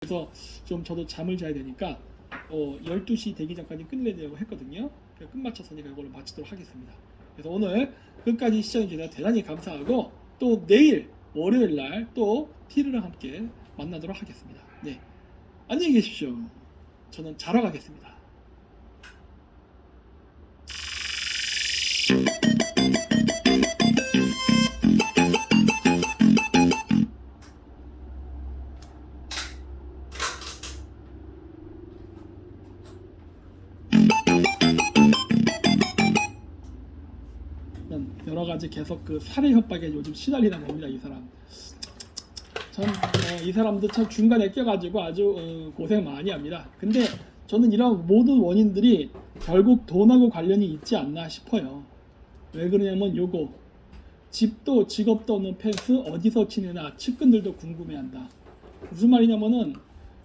그래서 좀 저도 잠을 자야 되니까 12시 되기 전까지 끝내려고 했거든요. 그래서 끝마쳤으니까 이걸로 마치도록 하겠습니다. 그래서 오늘 끝까지 시청해 주셔서 대단히 감사하고 또 내일 월요일 날 또 티르랑 함께 만나도록 하겠습니다. 네, 안녕히 계십시오. 저는 자러 가겠습니다. 여러 가지 계속 그 살해 협박에 요즘 시달리다 봅니다. 이 사람. 참 이 사람도 참 중간에 껴가지고 아주 고생 많이 합니다. 근데 저는 이런 모든 원인들이 결국 돈하고 관련이 있지 않나 싶어요. 왜 그러냐면 요거 집도 직업도 없는 펜스 어디서 지내나 측근들도 궁금해한다. 무슨 말이냐면은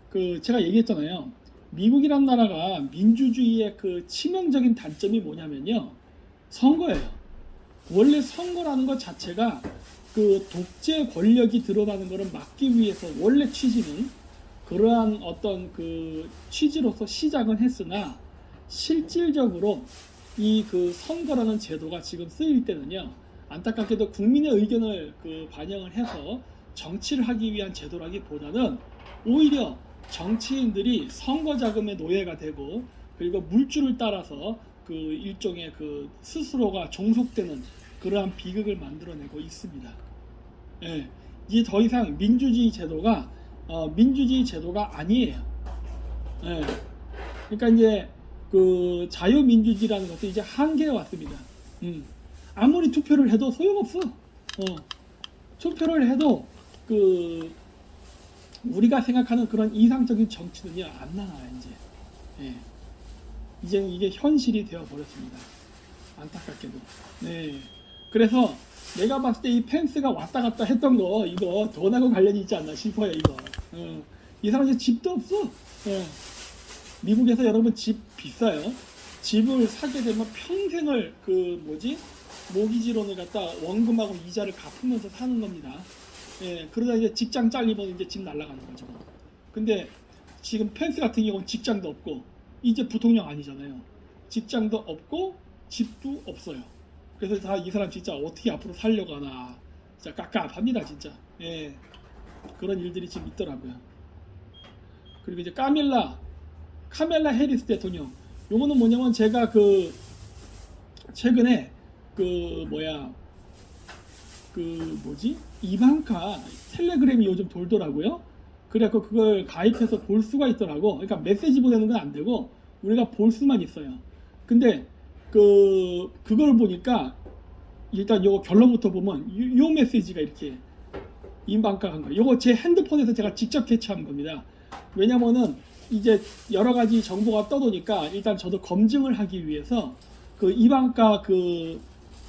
그 제가 얘기했잖아요. 미국이란 나라가 민주주의의 그 치명적인 단점이 뭐냐면요. 선거예요. 원래 선거라는 것 자체가 그 독재 권력이 드러나는 것을 막기 위해서 원래 취지는 그러한 어떤 그 취지로서 시작은 했으나 실질적으로 이 그 선거라는 제도가 지금 쓰일 때는요 안타깝게도 국민의 의견을 그 반영을 해서 정치를 하기 위한 제도라기보다는 오히려 정치인들이 선거 자금의 노예가 되고 그리고 물줄을 따라서 그 일종의 그 스스로가 종속되는 그러한 비극을 만들어내고 있습니다. 예, 이제 더 이상 민주주의 제도가 민주주의 제도가 아니에요. 예, 그러니까 이제 그 자유민주주의라는 것도 이제 한계에 왔습니다. 아무리 투표를 해도 소용없어. 투표를 해도 그 우리가 생각하는 그런 이상적인 정치는요 안 나와요 이제. 예. 이제 이게 현실이 되어 버렸습니다. 안타깝게도. 네. 그래서 내가 봤을 때 이 펜스가 왔다 갔다 했던 거 이거 돈하고 관련이 있지 않나 싶어요 이거. 이 사람 이제 집도 없어. 미국에서 여러분 집 비싸요. 집을 사게 되면 평생을 그 뭐지 모기지론을 갖다 원금하고 이자를 갚으면서 사는 겁니다. 예, 그러다 이제 직장 잘리면 이제 집 날라가는 거죠. 근데 지금 펜스 같은 경우는 직장도 없고 이제 부통령 아니잖아요. 직장도 없고 집도 없어요. 그래서 다 이 사람 진짜 어떻게 앞으로 살려고 하나 진짜 깝깝합니다 진짜. 예, 그런 일들이 지금 있더라고요. 그리고 이제 카멜라 해리스 대통령 요거는 뭐냐면 제가 그 최근에 그 뭐야 그 뭐지 이방카 텔레그램이 요즘 돌더라고요. 그래갖고 그걸 가입해서 볼 수가 있더라고. 그러니까 메시지 보내는 건 안 되고 우리가 볼 수만 있어요. 근데 그걸 보니까 일단 요 결론부터 보면 요 메시지가 이렇게 인방가 한 거. 요거 제 핸드폰에서 제가 직접 캐치한 겁니다. 왜냐면은 이제 여러 가지 정보가 떠도니까 일단 저도 검증을 하기 위해서 그 이방가 그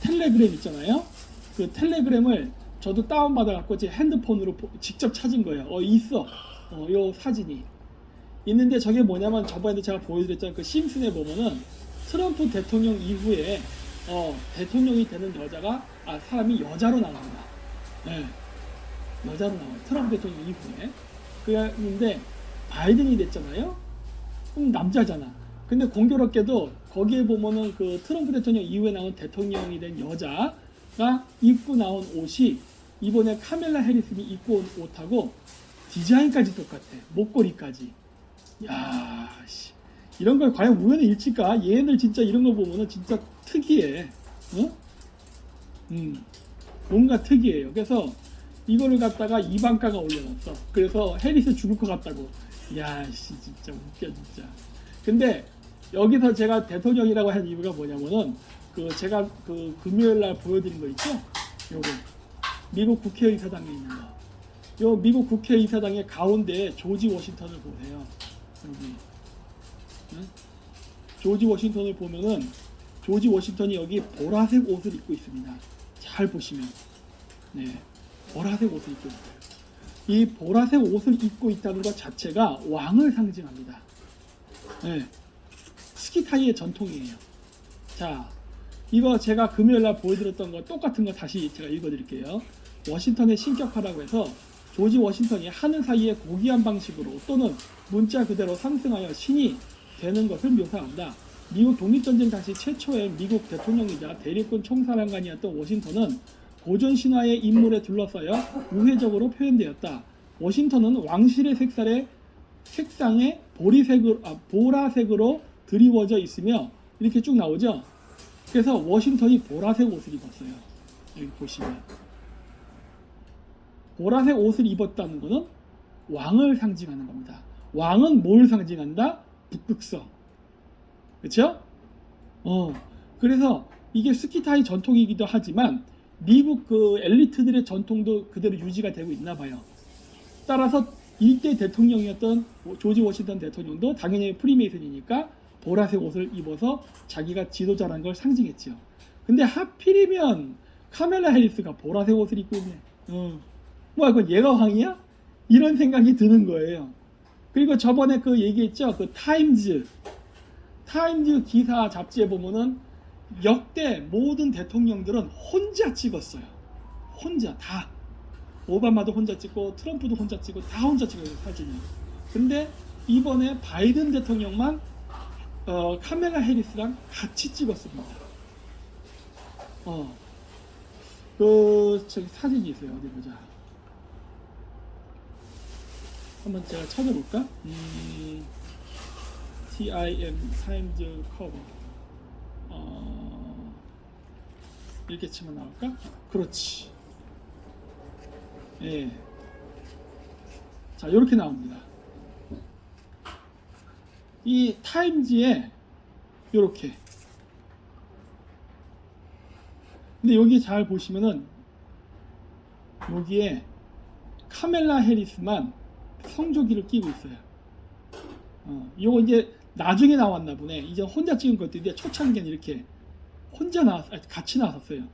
텔레그램 있잖아요. 그 텔레그램을 저도 다운받아 갖고 제 핸드폰으로 직접 찾은 거예요. 있어. 요 사진이 있는데 저게 뭐냐면 저번에도 제가 보여드렸잖아요. 그 심슨에 보면은 트럼프 대통령 이후에 대통령이 되는 사람이 여자로 나옵니다. 네, 여자로 나와요. 트럼프 대통령 이후에. 그랬는데 바이든이 됐잖아요. 그럼 남자잖아. 근데 공교롭게도 거기에 보면은 그 트럼프 대통령 이후에 나온 대통령이 된 여자가 입고 나온 옷이 이번에 카멜라 해리슨이 입고 온 옷하고 디자인까지 똑같아. 목걸이까지. 야, 씨. 이런 걸 과연 우연의 일치일까? 얘네들 진짜 이런 거 보면은 진짜 특이해. 뭔가 특이해요. 그래서 이거를 갖다가 이방가가 올려놨어. 그래서 해리스 죽을 것 같다고. 야, 씨, 진짜 웃겨, 진짜. 근데 여기서 제가 대통령이라고 한 이유가 뭐냐면은 제가 그 금요일 날 보여드린 거 있죠? 요거. 미국 국회의사당에 있는 거. 요 미국 국회의사당의 가운데 조지 워싱턴을 보세요. 여기. 조지 워싱턴을 보면은 조지 워싱턴이 여기 보라색 옷을 입고 있습니다. 잘 보시면. 네. 보라색 옷을 입고 있어요. 이 보라색 옷을 입고 있다는 것 자체가 왕을 상징합니다. 네. 스키타이의 전통이에요. 자, 이거 제가 금요일날 보여드렸던 거 똑같은 거 다시 제가 읽어드릴게요. 워싱턴의 신격화라고 해서 조지 워싱턴이 하늘 사이에 고귀한 방식으로 또는 문자 그대로 상승하여 신이 되는 것을 묘사한다. 미국 독립전쟁 당시 최초의 미국 대통령이자 대륙군 총사령관이었던 워싱턴은 고전 신화의 인물에 둘러싸여 우회적으로 표현되었다. 워싱턴은 왕실의 색상에 보라색으로 드리워져 있으며 이렇게 쭉 나오죠. 그래서 워싱턴이 보라색 옷을 입었어요. 여기 보시면 보라색 옷을 입었다는 것은 왕을 상징하는 겁니다. 왕은 뭘 상징한다? 북극성. 그렇죠? 그래서 이게 스키타이 전통이기도 하지만 미국 그 엘리트들의 전통도 그대로 유지가 되고 있나 봐요. 따라서 일대 대통령이었던 조지 워싱턴 대통령도 당연히 프리메이슨이니까 보라색 옷을 입어서 자기가 지도자라는 걸 상징했죠. 근데 하필이면 카멜라 해리스가 보라색 옷을 입고 있네. 뭐야, 그건 얘가 왕이야? 이런 생각이 드는 거예요. 그리고 저번에 그 얘기했죠. 그 타임즈 기사 잡지에 보면은 역대 모든 대통령들은 혼자 찍었어요. 혼자 다. 오바마도 혼자 찍고 트럼프도 혼자 찍고 다 혼자 찍어요, 사진이. 근데 이번에 바이든 대통령만 카멜라 해리스랑 같이 찍었습니다. 저기 사진이 있어요. 어디 보자. 한번 제가 찾아볼까? TIM 타임즈 커버. 이렇게 치면 나올까? 그렇지. 예. 자, 이렇게 나옵니다. 이 타임즈에 이렇게. 근데 여기 잘 보시면은 여기에 카멜라 해리스만 성조기를 끼고 있어요. 이거 이제 나중에 나왔나 보네. 이제 혼자 찍은 것들인데 초창기는 이렇게 혼자 같이 나왔었어요.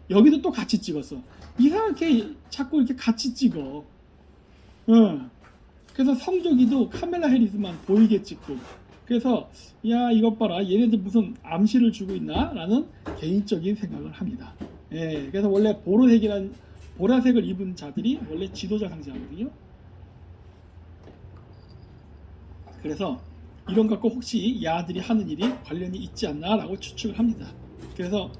여기도 또 같이 찍었어. 이상하게 자꾸 이렇게 같이 찍어. 그래서 성조기도 카멜라 해리스만 보이게 찍고. 그래서 야, 이것 봐라, 얘네들 무슨 암시를 주고 있나? 라는 개인적인 생각을 합니다. 예, 그래서 원래 보라색을 입은 자들이 원래 지도자 상징하거든요. 그래서 이런 것 갖고 혹시 야들이 하는 일이 관련이 있지 않나 라고 추측을 합니다. 그래서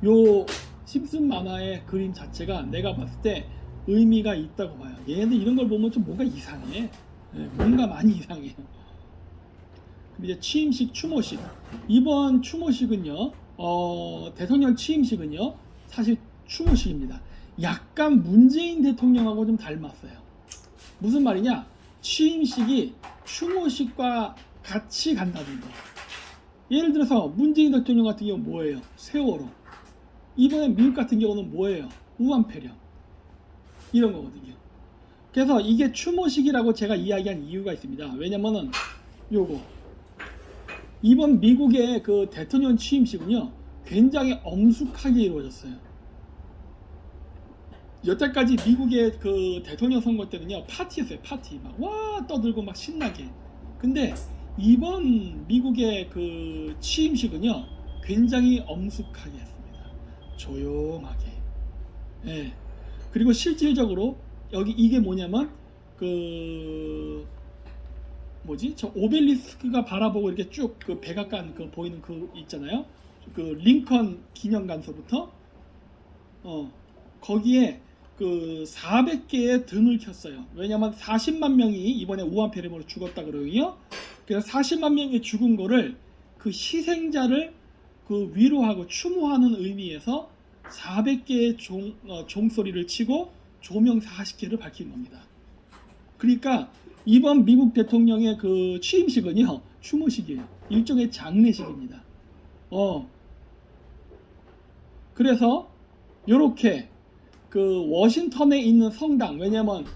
요 심슨 만화의 그림 자체가 내가 봤을 때 의미가 있다고 봐요. 얘네들 이런 걸 보면 좀 뭔가 이상해. 뭔가 많이 이상해요. 이제 취임식, 추모식. 이번 추모식은요, 대통령 취임식은요, 사실 추모식입니다. 약간 문재인 대통령하고 좀 닮았어요. 무슨 말이냐? 취임식이 추모식과 같이 간다는 거. 예를 들어서 문재인 대통령 같은 경우는 뭐예요? 세월호. 이번에 미국 같은 경우는 뭐예요? 우한폐렴. 이런 거거든요. 그래서 이게 추모식이라고 제가 이야기한 이유가 있습니다. 왜냐면은 요거 이번 미국의 그 대통령 취임식은요, 굉장히 엄숙하게 이루어졌어요. 여태까지 미국의 그 대통령 선거 때는요, 파티였어요. 파티. 막 와 떠들고 막 신나게. 근데 이번 미국의 그 취임식은요, 굉장히 엄숙하게 했습니다. 조용하게. 예. 그리고 실질적으로 여기 이게 뭐냐면 저 오벨리스크가 바라보고 이렇게 쭉 그 백악관 그 보이는 그 있잖아요. 그 링컨 기념관서부터 거기에 그 400개의 등을 켰어요. 왜냐하면 40만 명이 이번에 우한폐렴으로 죽었다 그러거든요. 그래서 40만 명이 죽은 거를 그 희생자를 그 위로하고 추모하는 의미에서 400개의 종소리를 치고 조명 40개를 밝힌 겁니다. 그러니까 이번 미국 대통령의 그 취임식은요, 추모식이에요. 일종의 장례식입니다. 그래서 이렇게 그 워싱턴에 있는 성당, 왜냐면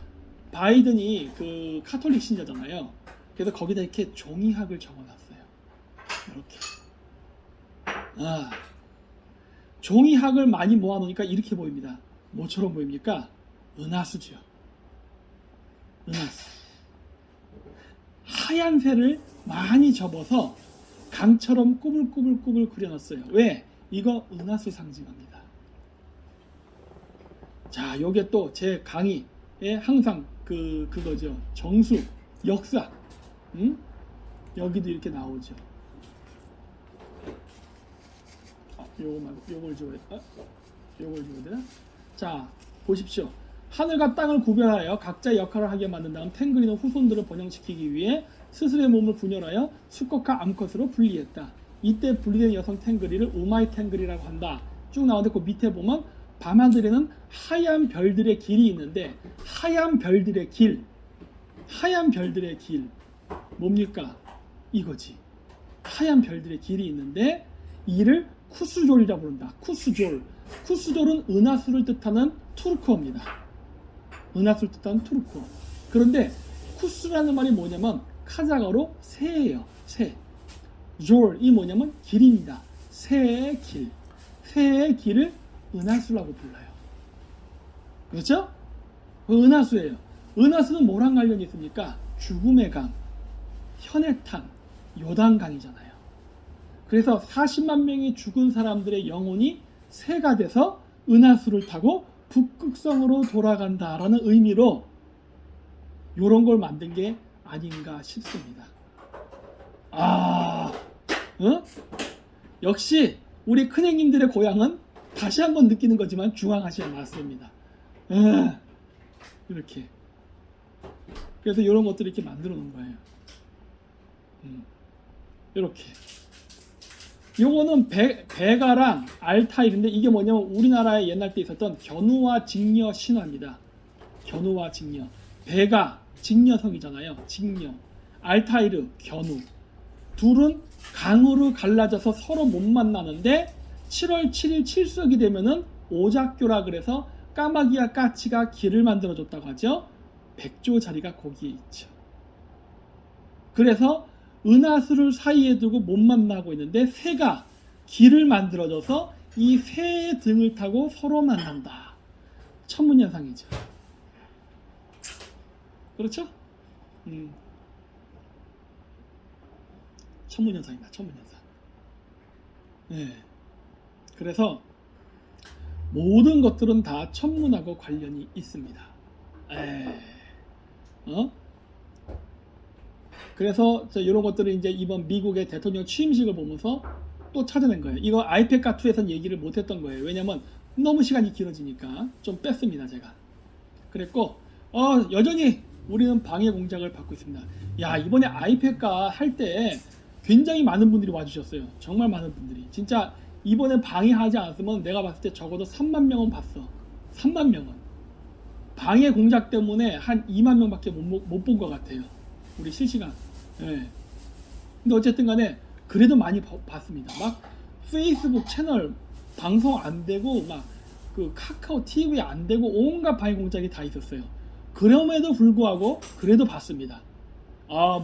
바이든이 그 카톨릭 신자잖아요. 그래서 거기다 이렇게 종이학을 적어놨어요. 이렇게. 종이학을 많이 모아놓으니까 이렇게 보입니다. 뭐처럼 보입니까? 은하수죠. 은하수. 하얀 새를 많이 접어서 강처럼 꾸불꾸불 그려놨어요. 왜? 이거 은하수 상징합니다. 자, 요게 또 제 강의 항상 그거죠. 정수, 역사. 응? 여기도 이렇게 나오죠. 요거 말고 요걸 줘야 요걸 줘야 되나? 자, 보십시오. 하늘과 땅을 구별하여 각자의 역할을 하게 만든 다음 탱글이는 후손들을 번영시키기 위해 스스로의 몸을 분열하여 수컷과 암컷으로 분리했다. 이때 분리된 여성 탱글이를 우마이 탱글이라고 한다. 쭉 나오는데 그 밑에 보면 밤하늘에는 하얀 별들의 길이 있는데 하얀 별들의 길 뭡니까? 이거지. 하얀 별들의 길이 있는데 이를 쿠스졸이라고 부른다. 쿠스졸은 은하수를 뜻하는 투르크어입니다. 은하수를 뜻하는 투르크어. 그런데 쿠스라는 말이 뭐냐면 카자흐어로 새예요. 새. 졸이 뭐냐면 길입니다. 새의 길. 새의 길을 은하수라고 불러요. 그렇죠? 은하수예요. 은하수는 뭐랑 관련이 있습니까? 죽음의 강, 현해탄, 요단강이잖아요. 그래서 40만 명이 죽은 사람들의 영혼이 새가 돼서 은하수를 타고 북극성으로 돌아간다라는 의미로 이런 걸 만든 게 아닌가 싶습니다. 역시 우리 큰형님들의 고향은 다시 한번 느끼는 거지만 중앙아시아 맞습니다. 이렇게. 그래서 이런 것들을 이렇게 만들어 놓은 거예요. 이렇게. 요거는 베가랑 알타일인데 이게 뭐냐면 우리나라에 옛날 때 있었던 견우와 직녀 신화입니다. 견우와 직녀. 베가 직녀성이잖아요. 직녀. 알타이르 견우. 둘은 강으로 갈라져서 서로 못 만나는데 7월 7일 칠석이 되면은 오작교라 그래서 까마귀와 까치가 길을 만들어줬다고 하죠. 백조 자리가 거기에 있죠. 그래서 은하수를 사이에 두고 못 만나고 있는데 새가 길을 만들어줘서 이 새의 등을 타고 서로 만난다. 천문현상이죠. 그렇죠? 천문현상입니다. 천문현상. 네. 그래서 모든 것들은 다 천문하고 관련이 있습니다. 그래서 이런 것들을 이제 이번 미국의 대통령 취임식을 보면서 또 찾아낸 거예요. 이거 아이페카2에서는 얘기를 못했던 거예요. 왜냐면 너무 시간이 길어지니까 좀 뺐습니다. 제가. 그랬고 여전히 우리는 방해 공작을 받고 있습니다. 야, 이번에 아이페카 할 때 굉장히 많은 분들이 와주셨어요. 정말 많은 분들이. 진짜 이번에 방해하지 않았으면 내가 봤을 때 적어도 3만 명은 봤어. 3만 명은. 방해 공작 때문에 한 2만 명밖에 못 본 것 같아요. 우리 실시간. 예. 근데 어쨌든 간에 그래도 많이 봤습니다. 막 페이스북 채널 방송 안 되고 막 그 카카오 TV 안 되고 온갖 방해 공작이 다 있었어요. 그럼에도 불구하고 그래도 봤습니다.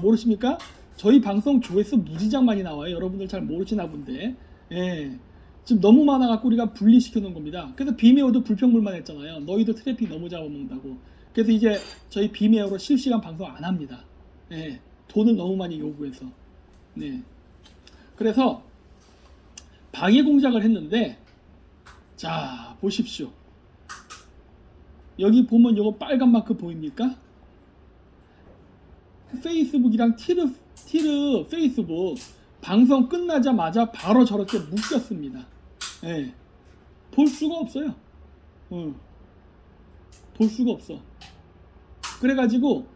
모르십니까? 저희 방송 조회수 무지장 많이 나와요. 여러분들 잘 모르시나 본데. 예. 지금 너무 많아갖고 우리가 분리시켜 놓은 겁니다. 그래서 비메오도 불평불만 했잖아요. 너희도 트래픽 너무 잡아먹는다고. 그래서 이제 저희 비메오로 실시간 방송 안 합니다. 예. 돈을 너무 많이 요구해서. 네. 그래서 방해 공작을 했는데, 자, 보십시오. 여기 보면 요거 빨간 마크 보입니까? 페이스북이랑 티르 페이스북 방송 끝나자마자 바로 저렇게 묶였습니다. 예. 볼 수가 없어요. 볼 수가 없어. 그래가지고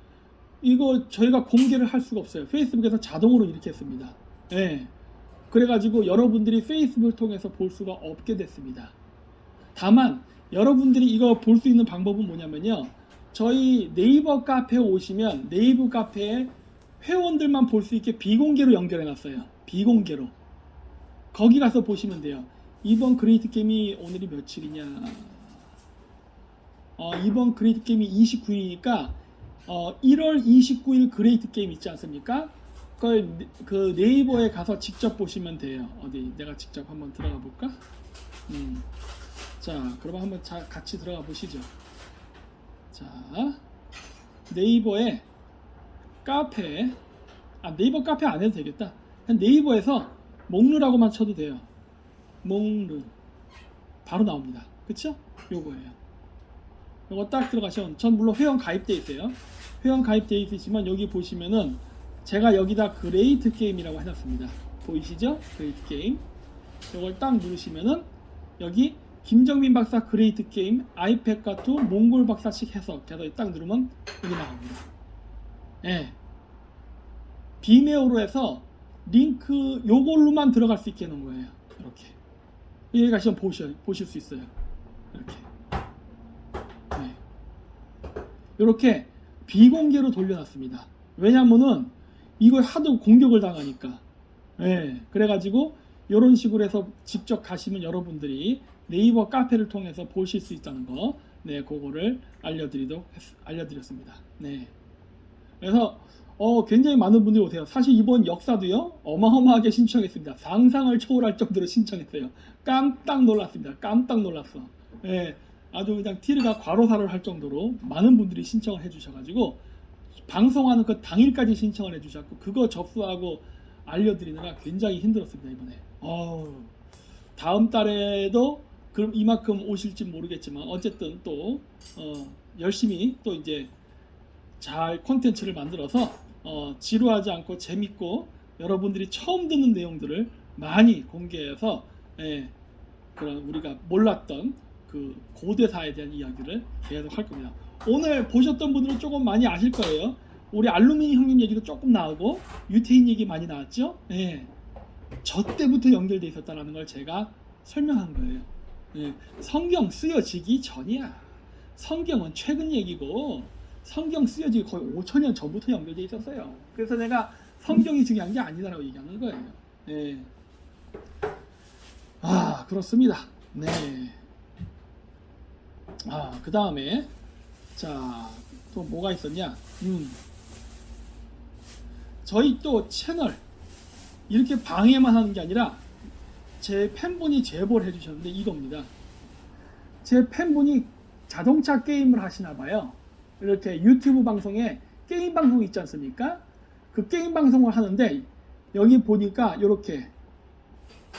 이거 저희가 공개를 할 수가 없어요. 페이스북에서 자동으로 이렇게 했습니다. 예. 그래가지고 여러분들이 페이스북을 통해서 볼 수가 없게 됐습니다. 다만 여러분들이 이거 볼 수 있는 방법은 뭐냐면요. 저희 네이버 카페에 오시면 네이버 카페에 회원들만 볼 수 있게 비공개로 연결해 놨어요. 비공개로. 거기 가서 보시면 돼요. 이번 그레이트 게임이 오늘이 며칠이냐. 이번 그레이트 게임이 29일이니까 1월 29일 그레이트 게임 있지 않습니까? 그 네이버에 가서 직접 보시면 돼요. 어디 내가 직접 한번 들어가 볼까? 자, 그럼 한번 같이 들어가 보시죠. 자, 네이버에 카페, 네이버 카페 안 해도 되겠다. 그냥 네이버에서 몽르라고만 쳐도 돼요. 몽르 바로 나옵니다. 그쵸? 요거예요. 이거 딱 들어가시면 전 물론 회원 가입돼 있어요. 회원 가입돼 있으시면 여기 보시면은 제가 여기다 그레이트 게임이라고 해놨습니다. 보이시죠? 그레이트 게임. 이걸 딱 누르시면은 여기 김정민 박사 그레이트 게임 아이패드 투 몽골 박사식 해석 해서 딱 누르면 여기 나옵니다. 예. 비메오로 해서 링크 요걸로만 들어갈 수 있게 해놓은 거예요. 이렇게 여기 가시면 보실 수 있어요. 이렇게 네. 이렇게 비공개로 돌려놨습니다. 왜냐면은 이걸 하도 공격을 당하니까. 네. 그래가지고 이런 식으로 해서 직접 가시면 여러분들이 네이버 카페를 통해서 보실 수 있다는 거, 네, 그거를 알려드렸습니다. 네. 그래서 굉장히 많은 분들이 오세요. 사실 이번 역사도요 어마어마하게 신청했습니다. 상상을 초월할 정도로 신청했어요. 깜짝 놀랐습니다. 깜짝 놀랐어. 예, 아주 그냥 티르가 과로사를 할 정도로 많은 분들이 신청을 해주셔가지고 방송하는 그 당일까지 신청을 해주셨고 그거 접수하고 알려드리느라 굉장히 힘들었습니다. 이번에. 다음 달에도 그럼 이만큼 오실지 모르겠지만 어쨌든 또 열심히 또 이제 잘 콘텐츠를 만들어서 지루하지 않고 재밌고 여러분들이 처음 듣는 내용들을 많이 공개해서 그런 우리가 몰랐던 그 고대사에 대한 이야기를 계속 할 겁니다. 오늘 보셨던 분들은 조금 많이 아실 거예요. 우리 알루미늄 형님 얘기도 조금 나오고 유태인 얘기 많이 나왔죠. 저 때부터 연결돼 있었다는 걸 제가 설명한 거예요. 성경 쓰여지기 전이야. 성경은 최근 얘기고 성경 쓰여지기 거의 5천년 전부터 연결돼 있었어요. 그래서 내가 성경이 중요한 게 아니다라고 얘기하는 거예요. 그렇습니다. 네. 그 다음에 자, 또 뭐가 있었냐? 저희 또 채널 이렇게 방해만 하는 게 아니라 제 팬분이 제보를 해주셨는데 이겁니다. 제 팬분이 자동차 게임을 하시나 봐요. 이렇게 유튜브 방송에 게임 방송이 있지 않습니까? 그 게임 방송을 하는데 여기 보니까 이렇게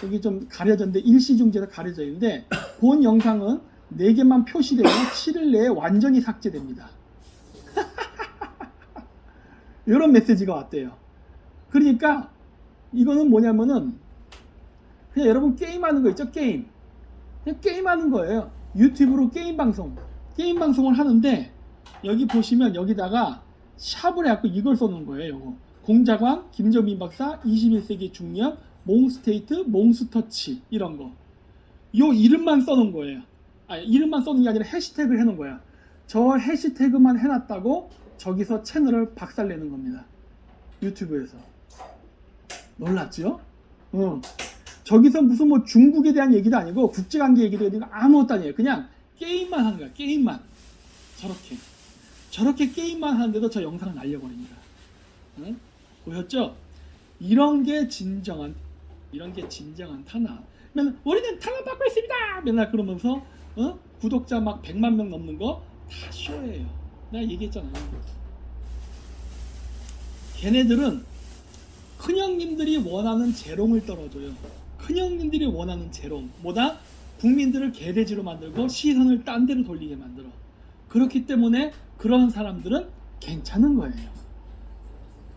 여기 좀 가려졌는데 일시중지에서 가려져 있는데 본 영상은 4개만 표시되면 7일 내에 완전히 삭제됩니다. 이런 메시지가 왔대요. 그러니까 이거는 뭐냐면은 그냥 여러분 게임하는 거 있죠? 게임. 그냥 게임하는 거예요. 유튜브로 게임 방송을 하는데 여기 보시면 여기다가 샵을 해갖고 이걸 써놓은 거예요. 요거. 공자관, 김정민 박사, 21세기 중년, 몽스테이트, 몽스터치 이런 거. 요 이름만 써놓은 거예요. 이름만 써놓은 게 아니라 해시태그를 해놓은 거야. 저 해시태그만 해놨다고 저기서 채널을 박살내는 겁니다. 유튜브에서. 놀랐죠? 저기서 무슨 뭐 중국에 대한 얘기도 아니고 국제관계 얘기도 아니고 아무것도 아니에요. 그냥 게임만 하는 거야. 게임만. 저렇게 게임만 하는데도 저 영상을 날려버립니다. 보였죠? 이런 게 진정한 탄압. 맨날 우리는 탄압받고 있습니다. 맨날 그러면서 구독자 막 100만 명 넘는 거 다 쇼예요. 내가 얘기했잖아요. 걔네들은 큰형님들이 원하는 재롱을 떨어줘요. 큰형님들이 원하는 재롱 뭐다? 국민들을 개돼지로 만들고 시선을 딴 데로 돌리게 만들어. 그렇기 때문에 그런 사람들은 괜찮은 거예요.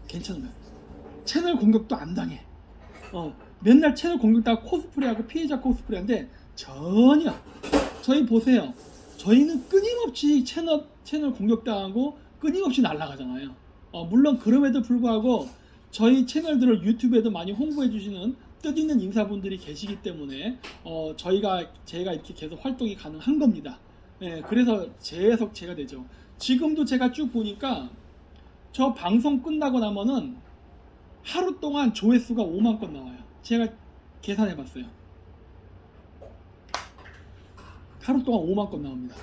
괜찮은 거예요. 채널 공격도 안 당해. 맨날 채널 공격당하고 코스프레하고 피해자 코스프레하는데 전혀. 저희 보세요. 저희는 끊임없이 채널 공격당하고 끊임없이 날아가잖아요. 물론 그럼에도 불구하고 저희 채널들을 유튜브에도 많이 홍보해 주시는 뜻있는 인사분들이 계시기 때문에 제가 이렇게 계속 활동이 가능한 겁니다. 그래서 계속 제가 되죠. 지금도 제가 쭉 보니까 저 방송 끝나고 나면은 하루 동안 조회수가 5만 건 나와요. 제가 계산해 봤어요. 하루 동안 5만 건 나옵니다.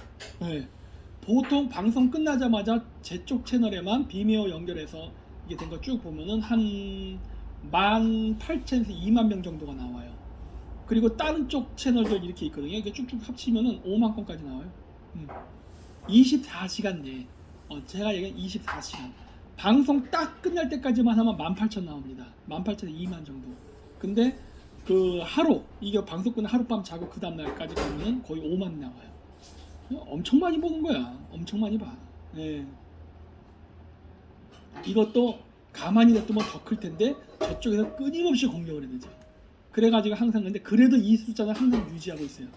보통 방송 끝나자마자 제 쪽 채널에만 비메오 연결해서 이게 된 거 쭉 보면은 한 18,000에서 2만 명 정도가 나와요. 그리고 다른 쪽 채널들 이렇게 있거든요. 이게 쭉쭉 합치면은 5만 건까지 나와요. 24시간 내에. 제가 얘기한 24시간. 방송 딱 끝날 때까지만 하면 18,000 나옵니다. 18,000에서 2만 정도. 근데 그 하루, 이게 방송 끝나 하룻밤 자고 그 다음날까지 가면은 거의 5만 나와요. 엄청 많이 보는 거야. 엄청 많이 봐. 예. 이것도 가만히 냅두면 더 클 텐데 저쪽에서 끊임없이 공격을 해야 되죠. 그래가지고 항상 근데 그래도 이 숫자는 항상 유지하고 있어요.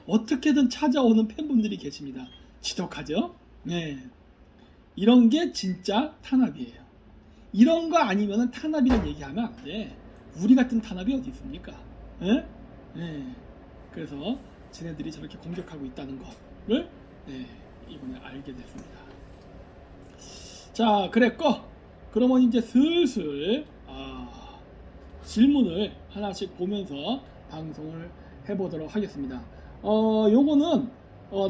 어떻게든 찾아오는 팬분들이 계십니다. 지독하죠? 네. 이런 게 진짜 탄압이에요. 이런 거 아니면은 탄압이란 얘기하면 안 돼. 우리 같은 탄압이 어디 있습니까? 예? 예. 그래서 쟤네들이 저렇게 공격하고 있다는 거를 이번에 알게 됐습니다. 자, 그랬고 그러면 이제 슬슬 질문을 하나씩 보면서 방송을 해보도록 하겠습니다. 요거는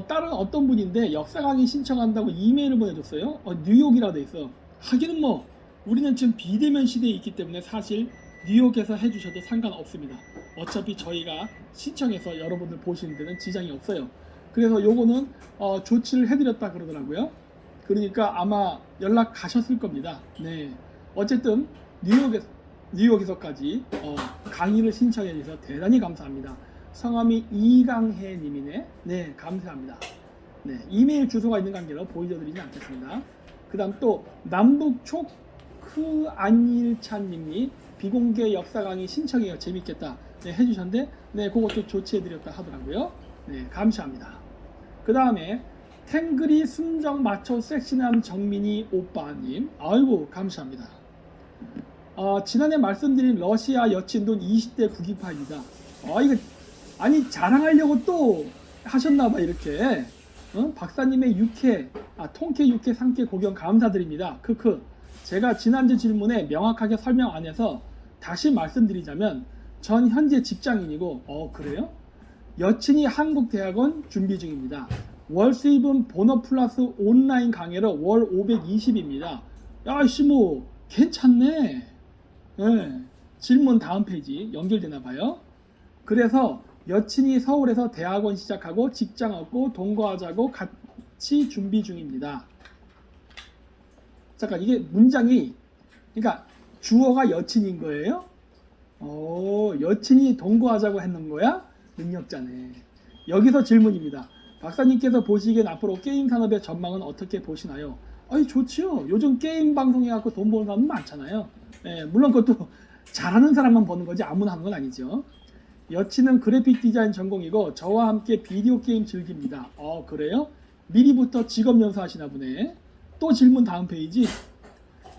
다른 어떤 분인데 역사 강의 신청한다고 이메일을 보내줬어요. 뉴욕이라 돼 있어. 하기는 뭐 우리는 지금 비대면 시대에 있기 때문에 사실 뉴욕에서 해주셔도 상관없습니다. 어차피 저희가 신청해서 여러분들 보시는 데는 지장이 없어요. 그래서 요거는 조치를 해드렸다 그러더라고요. 그러니까 아마 연락 가셨을 겁니다. 네. 어쨌든 뉴욕에서까지 강의를 신청해 주셔서 대단히 감사합니다. 성함이 이강혜 님이네. 네, 감사합니다. 네, 이메일 주소가 있는 관계로 보여드리지 않겠습니다. 그 다음 또 남북촉 안일찬 님이 비공개 역사 강의 신청해요. 재밌겠다. 네, 해주셨는데, 네, 그것도 조치해드렸다 하더라고요. 네, 감사합니다. 그 다음에 탱그리 순정 마초 섹시남 정민이 오빠님, 아이고 감사합니다. 지난해 말씀드린 러시아 여친 돈 20대 국기파입니다. 이거 아니 자랑하려고 또 하셨나봐 이렇게. 박사님의 육회, 통쾌 육회 상쾌 고견 감사드립니다. 크크. 제가 지난주 질문에 명확하게 설명 안 해서 다시 말씀드리자면 전 현재 직장인이고 그래요? 여친이 한국대학원 준비 중입니다. 월 수입은 본업 플러스 온라인 강의로 월 520입니다. 야씨 뭐 괜찮네. 네. 질문 다음 페이지 연결되나 봐요. 그래서 여친이 서울에서 대학원 시작하고 직장 얻고 동거하자고 같이 준비 중입니다. 잠깐 이게 문장이 그러니까 주어가 여친인 거예요? 여친이 동거하자고 했는 거야? 능력자네. 여기서 질문입니다. 박사님께서 보시기엔 앞으로 게임 산업의 전망은 어떻게 보시나요? 좋지요. 요즘 게임 방송해갖고 돈 버는 사람 많잖아요. 물론 그것도 잘하는 사람만 버는 거지 아무나 하는 건 아니죠. 여친은 그래픽 디자인 전공이고 저와 함께 비디오 게임 즐깁니다. 그래요? 미리부터 직업 연수하시나 보네. 또 질문 다음 페이지.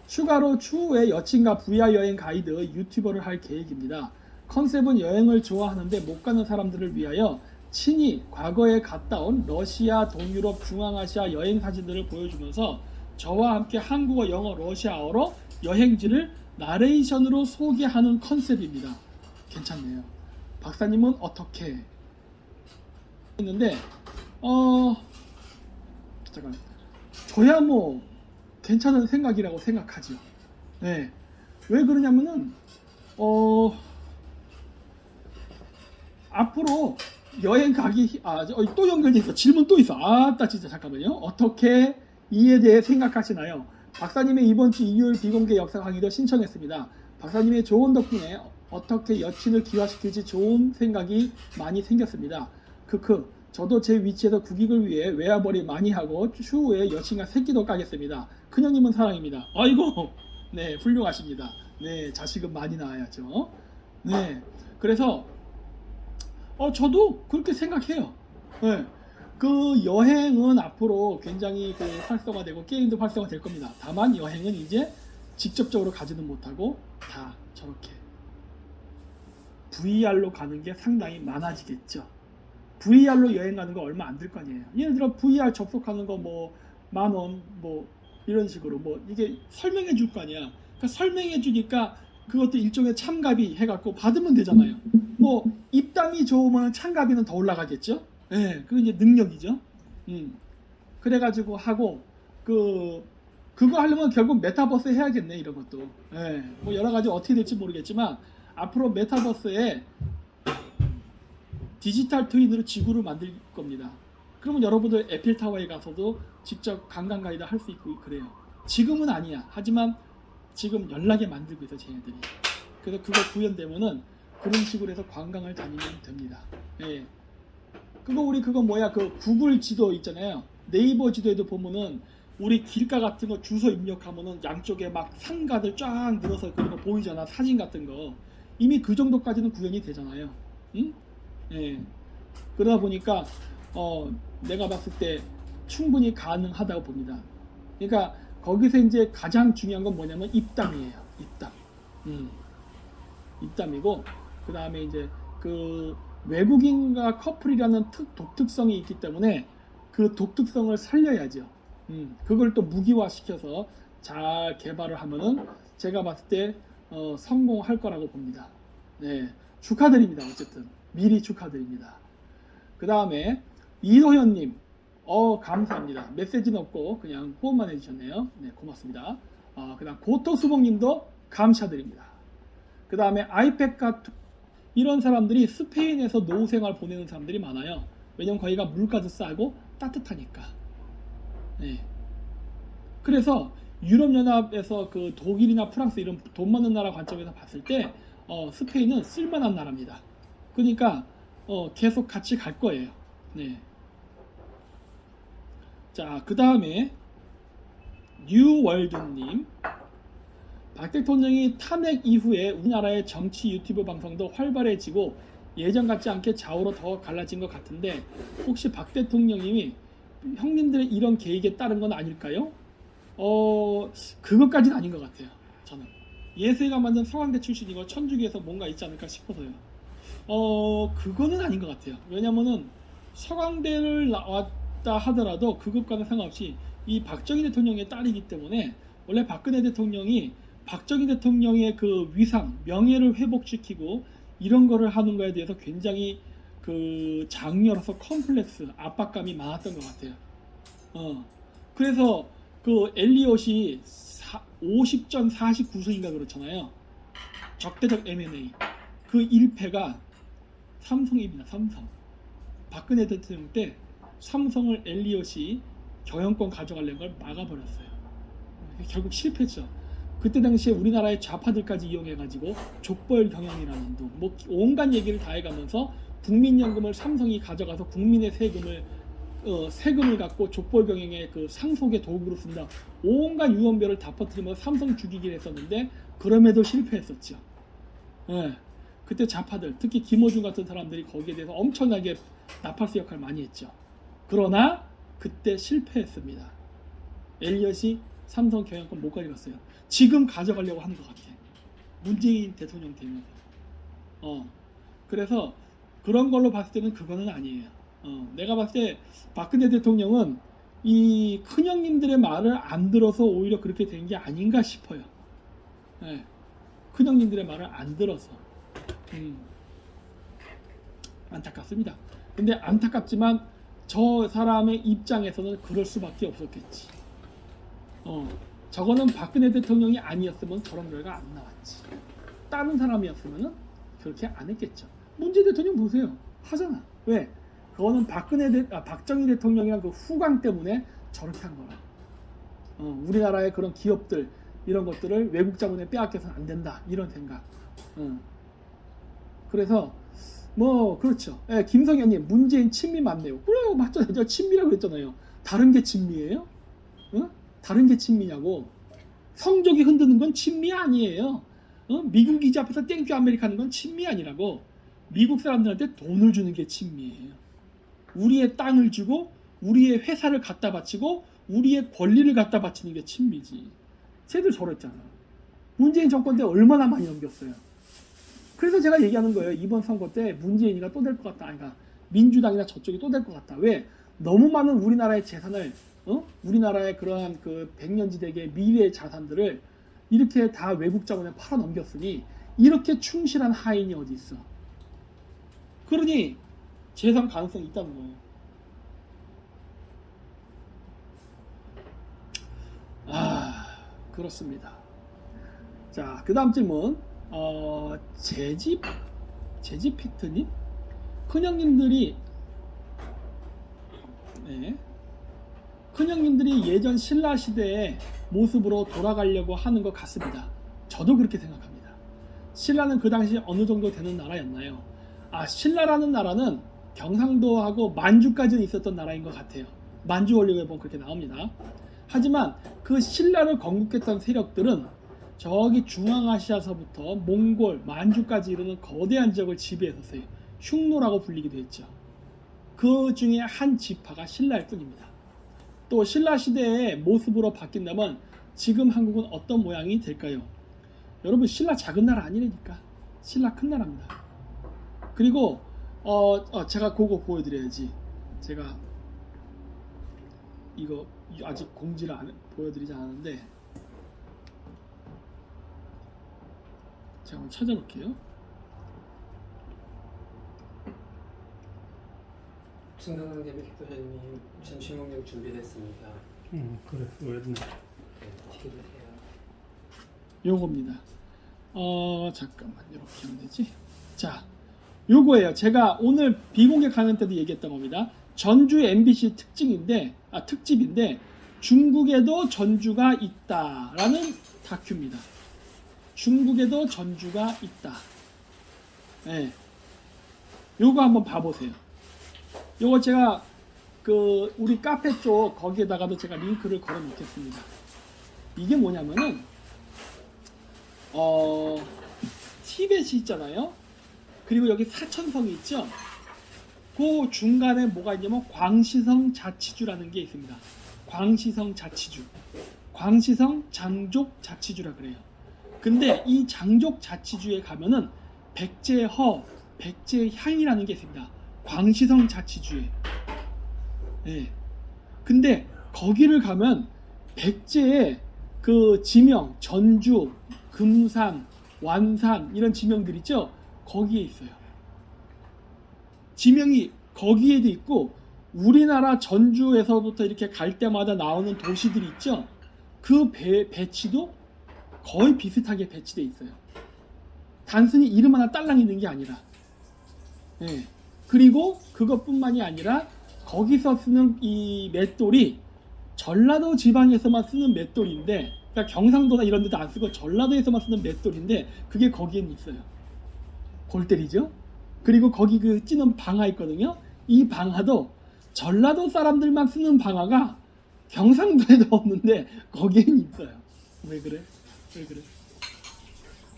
추가로 추후에 여친과 VR 여행 가이드 유튜버를 할 계획입니다. 컨셉은 여행을 좋아하는데 못 가는 사람들을 위하여 친히 과거에 갔다 온 러시아, 동유럽, 중앙아시아 여행 사진들을 보여주면서 저와 함께 한국어, 영어, 러시아어로 여행지를 나레이션으로 소개하는 컨셉입니다. 괜찮네요. 박사님은 어떻게 했는데 잠깐 저야 뭐 괜찮은 생각이라고 생각하죠. 네. 왜 그러냐면은 앞으로 여행 가기 또 연결돼 있어. 질문 또 있어. 진짜 잠깐만요. 어떻게 이에 대해 생각하시나요? 박사님의 이번 주 일요일 비공개 역사 강의도 신청했습니다. 박사님의 조언 덕분에 어떻게 여친을 기화시킬지 좋은 생각이 많이 생겼습니다. 크크. 저도 제 위치에서 국익을 위해 외화벌이 많이 하고 추후에 여친과 새끼도 까겠습니다. 큰형님은 사랑입니다. 아이고, 네, 훌륭하십니다. 네, 자식은 많이 낳아야죠. 네, 그래서 저도 그렇게 생각해요. 네, 그 여행은 앞으로 굉장히 활성화되고 게임도 활성화될 겁니다. 다만 여행은 이제 직접적으로 가지는 못하고 다 저렇게 VR로 가는 게 상당히 많아지겠죠. VR로 여행 가는 거 얼마 안 들 거 아니에요. 예를 들어 VR 접속하는 거 뭐 10,000원 뭐 이런 식으로 뭐 이게 설명해 줄 거 아니야. 그러니까 설명해 주니까 그것도 일종의 참가비 해갖고 받으면 되잖아요. 뭐 입담이 좋으면 참가비는 더 올라가겠죠. 예, 그게 이제 능력이죠. 그래가지고 하고 그거 하려면 결국 메타버스 해야겠네 이런 것도. 예, 뭐 여러 가지 어떻게 될지 모르겠지만 앞으로 메타버스에 디지털 트윈으로 지구를 만들 겁니다. 그러면 여러분들 에펠타워에 가서도 직접 관광 가이드 할 수 있고 그래요. 지금은 아니야. 하지만 지금 연락에 만들고 있어 쟤네들이. 그래서 그거 구현되면은 그런 식으로 해서 관광을 다니면 됩니다. 예. 그거 뭐야, 그 구글 지도 있잖아요. 네이버 지도에도 보면은 우리 길가 같은 거 주소 입력하면은 양쪽에 막 상가들 쫙 늘어서 그런 거 보이잖아. 사진 같은 거. 이미 그 정도까지는 구현이 되잖아요. 응? 예. 그러다 보니까 내가 봤을 때 충분히 가능하다고 봅니다. 그러니까 거기서 이제 가장 중요한 건 뭐냐면 입담이에요. 입담. 음. 입담이고, 그 다음에 이제 그 외국인과 커플이라는 독특성이 있기 때문에 그 독특성을 살려야죠. 그걸 또 무기화시켜서 잘 개발을 하면은 제가 봤을 때 성공할 거라고 봅니다. 네, 축하드립니다. 어쨌든 미리 축하드립니다. 그 다음에 이도현님, 감사합니다. 메시지는 없고 그냥 후원만 해주셨네요. 네, 고맙습니다. 그 다음 고토수봉님도 감사드립니다. 그 다음에 아이팩과 이런 사람들이 스페인에서 노후 생활 보내는 사람들이 많아요. 왜냐면 거기가 물가도 싸고 따뜻하니까. 네. 그래서 유럽연합에서 그 독일이나 프랑스 이런 돈 많은 나라 관점에서 봤을 때 스페인은 쓸만한 나라입니다. 그러니까 계속 같이 갈 거예요. 네. 자, 그 다음에 뉴월드님, 박 대통령이 탄핵 이후에 우리나라의 정치 유튜브 방송도 활발해지고 예전 같지 않게 좌우로 더 갈라진 것 같은데 혹시 박 대통령님이 형님들의 이런 계획에 따른 건 아닐까요? 그것까지는 아닌 것 같아요. 저는 예세가 만든 서강대 출신이고 천주교에서 뭔가 있지 않을까 싶어서요. 그거는 아닌 것 같아요. 왜냐면은 서강대를 나왔다 하더라도 그것과는 상관없이 이 박정희 대통령의 딸이기 때문에 원래 박근혜 대통령이 박정희 대통령의 그 위상, 명예를 회복시키고 이런 거를 하는 거에 대해서 굉장히 그 장녀로서 컴플렉스, 압박감이 많았던 것 같아요. 그래서 그 엘리엇이 50전 49승인가 그렇잖아요. 적대적 M&A. 그 1패가 삼성입니다. 삼성. 박근혜 대통령 때 삼성을 엘리엇이 경영권 가져가려는 걸 막아버렸어요. 결국 실패했죠. 그때 당시에 우리나라의 좌파들까지 이용해가지고 족벌 경영이라는 뭐 온갖 얘기를 다 해가면서 국민연금을 삼성이 가져가서 국민의 세금을 갖고 족벌 경영의 그 상속의 도구로 쓴다. 온갖 유언별을 다 퍼뜨리면서 삼성 죽이기를 했었는데 그럼에도 실패했었죠. 예. 그때 좌파들, 특히 김어준 같은 사람들이 거기에 대해서 엄청나게 나팔수 역할을 많이 했죠. 그러나 그때 실패했습니다. 엘리엇이 삼성 경영권 못 가져갔어요. 지금 가져가려고 하는 것 같아. 문재인 대통령 되면서. 그래서 그런 걸로 봤을 때는 그거는 아니에요. 내가 봤을 때 박근혜 대통령은 이 큰형님들의 말을 안 들어서 오히려 그렇게 된 게 아닌가 싶어요. 네. 큰형님들의 말을 안 들어서. 안타깝습니다. 근데 안타깝지만 저 사람의 입장에서는 그럴 수밖에 없었겠지. 저거는 박근혜 대통령이 아니었으면 저런 결과 안 나왔지. 다른 사람이었으면 그렇게 안 했겠죠. 문재인 대통령 보세요. 하잖아. 왜? 그거는 박정희 대통령이랑 그 후광 때문에 저렇게 한 거라. 우리나라의 그런 기업들 이런 것들을 외국 자본에 빼앗겨서는 안 된다. 이런 생각. 그래서 뭐 그렇죠. 예, 김성현님 문재인 친미 맞네요. 그래요, 맞잖아요. 제가 친미라고 했잖아요. 다른 게 친미예요? 다른 게 친미냐고. 성적이 흔드는 건 친미 아니에요. 미국 기자 앞에서 땡큐 아메리카 하는 건 친미 아니라고. 미국 사람들한테 돈을 주는 게 친미예요. 우리의 땅을 주고 우리의 회사를 갖다 바치고 우리의 권리를 갖다 바치는 게 친미지. 쟤들 저랬잖아. 문재인 정권 때 얼마나 많이 넘겼어요. 그래서 제가 얘기하는 거예요. 이번 선거 때 문재인이가 또 될 것 같다. 그러니까 민주당이나 저쪽이 또 될 것 같다. 왜? 너무 많은 우리나라의 재산을 우리나라의 그러한 그 백년지대의 미래의 자산들을 이렇게 다 외국 자본에 팔아 넘겼으니 이렇게 충실한 하인이 어디 있어? 그러니 재산 가능성이 있다는 거예요. 그렇습니다. 자, 그 다음 질문. 재집 팩트님? 큰형님들이 큰형님들이 예전 신라 시대의 모습으로 돌아가려고 하는 것 같습니다. 저도 그렇게 생각합니다. 신라는 그 당시 어느 정도 되는 나라였나요? 신라라는 나라는 경상도하고 만주까지는 있었던 나라인 것 같아요. 만주 원력에 보면 그렇게 나옵니다. 하지만 그 신라를 건국했던 세력들은 저기 중앙아시아서부터 몽골, 만주까지 이르는 거대한 지역을 지배했었어요. 흉노라고 불리기도 했죠. 그 중에 한 지파가 신라일 뿐입니다. 또 신라 시대의 모습으로 바뀐다면 지금 한국은 어떤 모양이 될까요? 여러분, 신라 작은 나라 아니라니까. 신라 큰 나라입니다. 그리고 제가 그거 보여드려야지. 제가 이거 아직 공지를 보여드리지 않았는데 제가 한번 찾아볼게요. 충성대비 기도자님 전시목록 준비됐습니다. 그래, 왜 네, 기도해요. 요겁니다. 잠깐만, 이렇게 하면 되지. 자, 요거예요. 제가 오늘 비공개 강연 때도 얘기했던 겁니다. 전주 MBC 특집인데 중국에도 전주가 있다라는 다큐입니다. 중국에도 전주가 있다. 네. 요거 한번 봐보세요. 요거 제가 그 우리 카페 쪽 거기에다가도 제가 링크를 걸어 놓겠습니다. 이게 뭐냐면은 티벳이 있잖아요. 그리고 여기 사천성이 있죠. 그 중간에 뭐가 있냐면 광시성 자치주라는 게 있습니다. 광시성 자치주, 광시성 장족 자치주라 그래요. 근데 이 장족 자치주에 가면은 백제허, 백제향이라는 게 있습니다. 광시성 자치주에. 네. 근데 거기를 가면 백제의 그 지명, 전주, 금산, 완산 이런 지명들 있죠? 거기에 있어요. 지명이 거기에도 있고 우리나라 전주에서부터 이렇게 갈 때마다 나오는 도시들이 있죠? 그 배치도 거의 비슷하게 배치되어 있어요. 단순히 이름 하나 딸랑 있는 게 아니라. 네. 그리고 그것뿐만이 아니라 거기서 쓰는 이 맷돌이 전라도 지방에서만 쓰는 맷돌인데, 그러니까 경상도나 이런 데도 안 쓰고 전라도에서만 쓰는 맷돌인데 그게 거기엔 있어요. 골 때리죠? 그리고 거기 그 찌는 방아 있거든요. 이 방아도 전라도 사람들만 쓰는 방아가 경상도에도 없는데 거기엔 있어요. 왜 그래? 왜 그래?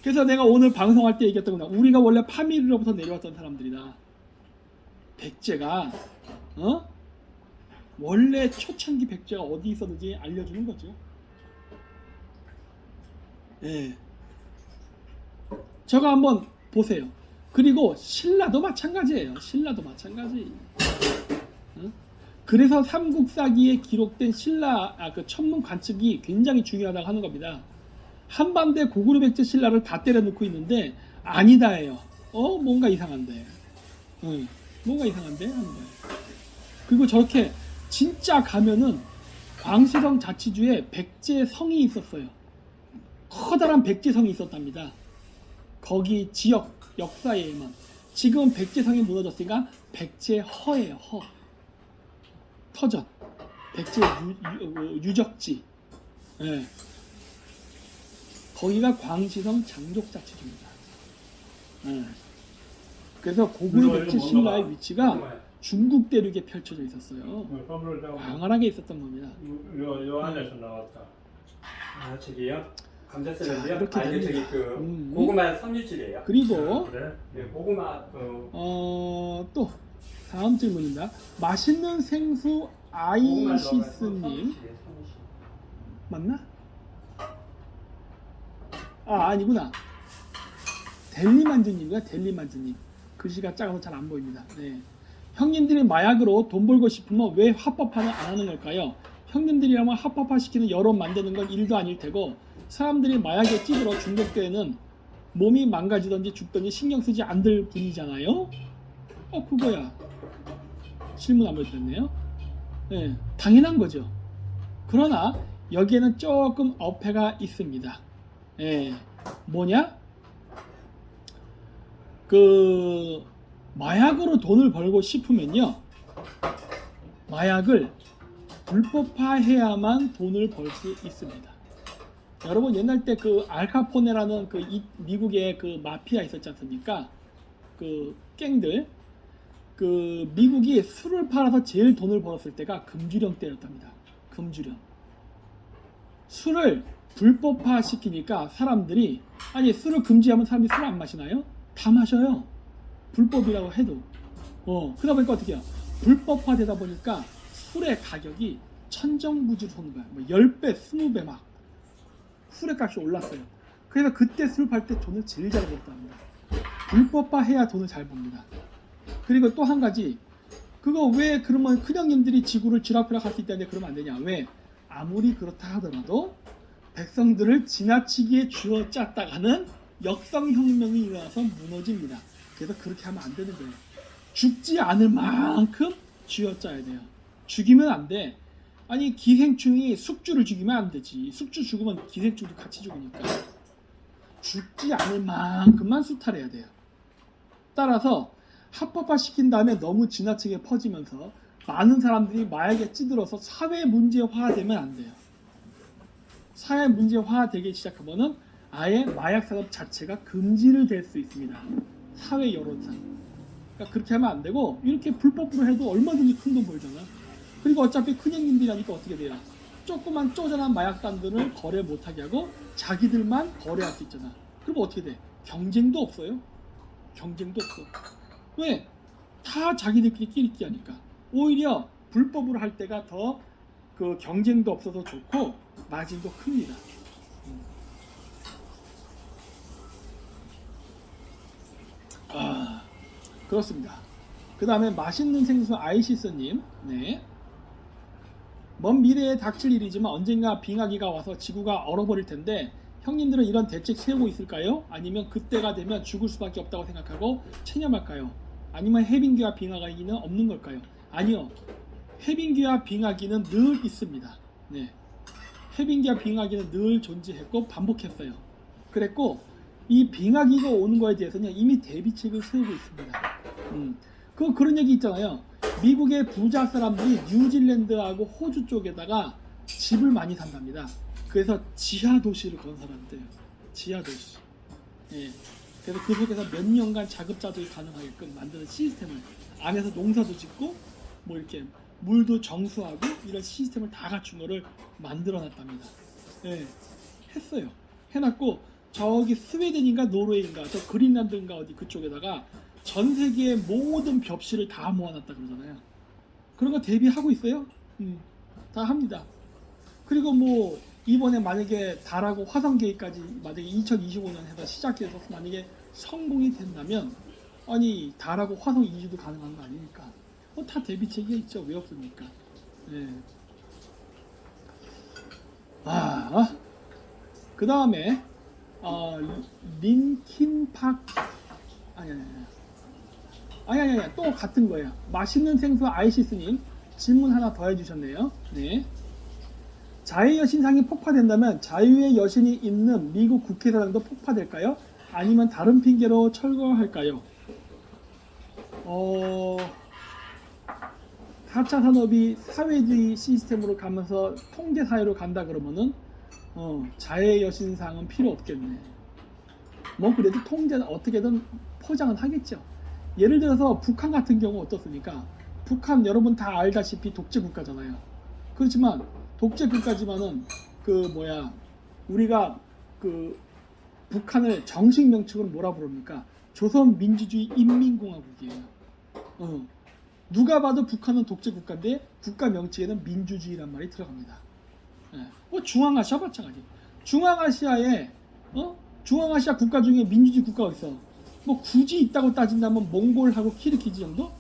그래서 내가 오늘 방송할 때 얘기했던 거나 우리가 원래 파미리로부터 내려왔던 사람들이다. 백제가 원래 초창기 백제가 어디 있었는지 알려주는 거죠. 예. 저거 한번 보세요. 그리고 신라도 마찬가지예요. 신라도 마찬가지. 그래서 삼국사기에 기록된 신라 그 천문 관측이 굉장히 중요하다고 하는 겁니다. 한반도에 고구려 백제 신라를 다 때려놓고 있는데 아니다예요. 뭔가 이상한데. 뭔가 이상한데 하는 거예요. 그리고 저렇게 진짜 가면은 광시성 자치주에 백제 성이 있었어요. 커다란 백제 성이 있었답니다. 거기 지역 역사에만. 지금 백제 성이 무너졌으니까 백제 허예요. 허. 터전. 백제 유적지. 예. 거기가 광시성 장족 자치주입니다. 예. 그래서 고구려 백제 신라의 위치가 중국 대륙에 펼쳐져 있었어요. 광활하게 있었던 겁니다. 요 안에서 나왔다. 아, 저기요? 감자 자, 샐러드요? 이렇게 아, 이거 저기 됩니다. 그 고구마 섬유질이에요. 그리고 그래? 네, 고구마 또 다음 질문입니다. 맛있는 생수 아이시스님 맞나? 아니구나. 델리만주님인가? 델리만주님. 글씨가 작아서 잘 안 보입니다. 네. 형님들이 마약으로 돈 벌고 싶으면 왜 합법화는 안 하는 걸까요? 형님들이라면 합법화 시키는 여론 만드는 건 일도 아닐 테고 사람들이 마약에 찌들어 중독되는 몸이 망가지든지 죽든지 신경 쓰지 않을 뿐이잖아요. 그거야. 질문 안 보여드렸네요. 네, 당연한 거죠. 그러나 여기에는 조금 어폐가 있습니다. 예, 뭐냐? 그 마약으로 돈을 벌고 싶으면요, 마약을 불법화해야만 돈을 벌 수 있습니다. 여러분 옛날 때 그 알카포네라는 미국의 그 마피아 있었지 않습니까? 그 갱들, 그 미국이 술을 팔아서 제일 돈을 벌었을 때가 금주령 때였답니다. 금주령. 술을 불법화 시키니까 사람들이, 아니 술을 금지하면 사람들이 술 안 마시나요? 다 마셔요. 불법이라고 해도. 그러다 보니까 어떻게 해요? 불법화 되다 보니까 술의 가격이 천정부지로 오는 거야. 뭐 10배, 20배 막 술의 값이 올랐어요. 그래서 그때 술 팔 때 돈을 제일 잘 벌었답니다. 불법화 해야 돈을 잘 법니다. 그리고 또 한 가지, 그거 왜 그러면 큰형님들이 지구를 쥐락펴락 할 수 있다는데 그러면 안 되냐? 왜? 아무리 그렇다 하더라도 백성들을 지나치게 쥐어짰다가는 역성혁명이 일어나서 무너집니다. 그래서 그렇게 하면 안 되는 거예요. 죽지 않을 만큼 쥐어짜야 돼요. 죽이면 안 돼. 아니 기생충이 숙주를 죽이면 안 되지. 숙주 죽으면 기생충도 같이 죽으니까. 죽지 않을 만큼만 수탈해야 돼요. 따라서 합법화 시킨 다음에 너무 지나치게 퍼지면서 많은 사람들이 마약에 찌들어서 사회 문제화되면 안 돼요. 사회 문제화되기 시작하면은 아예 마약 산업 자체가 금지를 될 수 있습니다. 사회 여론상. 그러니까 그렇게 하면 안 되고, 이렇게 불법으로 해도 얼마든지 큰 돈 벌잖아. 그리고 어차피 큰형님들이라니까 어떻게 돼요? 조그만 쪼잔한 마약단들을 거래 못하게 하고 자기들만 거래할 수 있잖아. 그럼 어떻게 돼? 경쟁도 없어요. 경쟁도 없어. 왜? 다 자기들끼리 끼리끼리 하니까. 오히려 불법으로 할 때가 더 그 경쟁도 없어서 좋고 마진도 큽니다. 그렇습니다. 그 다음에 맛있는 생수 아이시스님, 네. 먼 미래에 닥칠 일이지만 언젠가 빙하기가 와서 지구가 얼어버릴 텐데 형님들은 이런 대책 세우고 있을까요? 아니면 그때가 되면 죽을 수밖에 없다고 생각하고 체념할까요? 아니면 해빙기와 빙하기는 없는 걸까요? 아니요. 해빙기와 빙하기는 늘 있습니다. 네. 해빙기와 빙하기는 늘 존재했고 반복했어요. 그랬고 이 빙하기가 오는 거에 대해서는 이미 대비책을 세우고 있습니다. 그런 얘기 있잖아요. 미국의 부자 사람들이 뉴질랜드하고 호주 쪽에다가 집을 많이 산답니다. 그래서 지하 도시를 건설한대요. 지하 도시. 예. 그래서 그 속에서 몇 년간 자급자족이 가능하게끔 만드는 시스템을, 안에서 농사도 짓고 뭐 이렇게 물도 정수하고 이런 시스템을 다 갖춘 거를 만들어놨답니다. 예. 했어요. 해놨고 저기 스웨덴인가 노르웨이인가 저 그린란드인가 어디 그쪽에다가 전 세계의 모든 벽실을 다 모아놨다 그러잖아요. 그런 거 대비하고 있어요. 다 합니다. 그리고 뭐 이번에 만약에 달하고 화성 계획까지 만약에 2025년 해서 시작해서 만약에 성공이 된다면, 아니 달하고 화성 이주도 가능한 거 아닙니까? 다 대비책이 있죠. 왜 없습니까? 네. 그 다음에 린킨팍 아니 또 같은 거예요. 맛있는 생수 아이시스님 질문 하나 더 해주셨네요. 네. 자유의 여신상이 폭파된다면 자유의 여신이 있는 미국 국회의사당도 폭파될까요? 아니면 다른 핑계로 철거할까요? 4차 산업이 사회주의 시스템으로 가면서 통제사회로 간다 그러면은 자유의 여신상은 필요 없겠네. 뭐 그래도 통제는 어떻게든 포장은 하겠죠. 예를 들어서 북한 같은 경우 어떻습니까? 북한 여러분 다 알다시피 독재 국가잖아요. 그렇지만 독재 국가지만은 우리가 북한을 정식 명칭으로 뭐라 부릅니까? 조선민주주의 인민공화국이에요. 누가 봐도 북한은 독재 국가인데 국가 명칭에는 민주주의란 말이 들어갑니다. 뭐 중앙아시아 마찬가지. 중앙아시아에 중앙아시아 국가 중에 민주주의 국가가 있어. 뭐 굳이 있다고 따진다면 몽골하고 키르기즈 정도?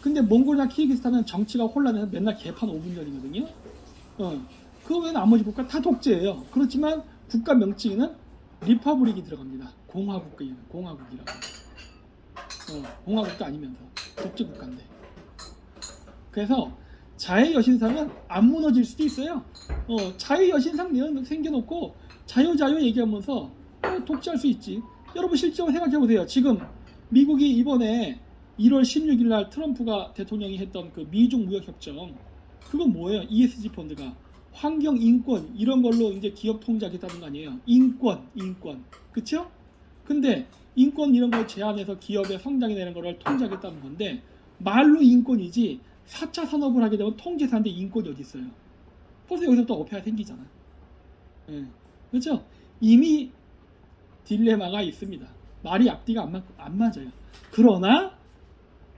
근데 몽골이나 키르기스탄은 정치가 혼란해서 맨날 개판 5분 전이거든요. 그 외에 나머지 국가 다 독재예요. 그렇지만 국가 명칭에는 리퍼블릭이 들어갑니다. 공화국이라고. 공화국도 아니면서 독재 국가인데. 그래서 자유의 여신상은 안 무너질 수도 있어요. 자유의 여신상 생겨놓고 자유 얘기하면서 독재할 수 있지. 여러분 실제로 생각해보세요. 지금 미국이 이번에 1월 16일 날 트럼프가 대통령이 했던 그 미중 무역 협정, 그건 뭐예요? ESG 펀드가 환경, 인권 이런 걸로 이제 기업 통제하겠다는 거 아니에요? 인권, 그쵸? 근데 인권 이런 걸 제한해서 기업의 성장이나 이런 거를 통제하겠다는 건데, 말로 인권이지 4차 산업을 하게 되면 통제사인데 인권이 어디 있어요? 벌써 여기서부터 어폐가 생기잖아. 예. 그렇죠? 이미 딜레마가 있습니다. 말이 앞뒤가 안 맞아요. 그러나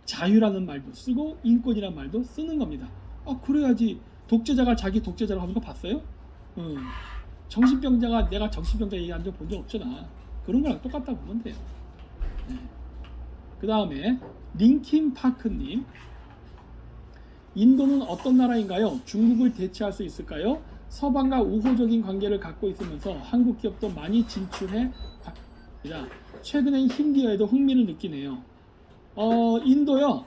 자유라는 말도 쓰고 인권이라는 말도 쓰는 겁니다. 아, 그래야지. 독재자가 자기 독재자로 하는 거 봤어요? 정신병자가 내가 정신병자 얘기한 적 본 적 없잖아. 그런 거랑 똑같다 보면 돼요. 네. 그 다음에 링킨 파크님, 인도는 어떤 나라인가요? 중국을 대체할 수 있을까요? 서방과 우호적인 관계를 갖고 있으면서 한국 기업도 많이 진출해 최근엔 힌디어에도 흥미를 느끼네요. 인도요.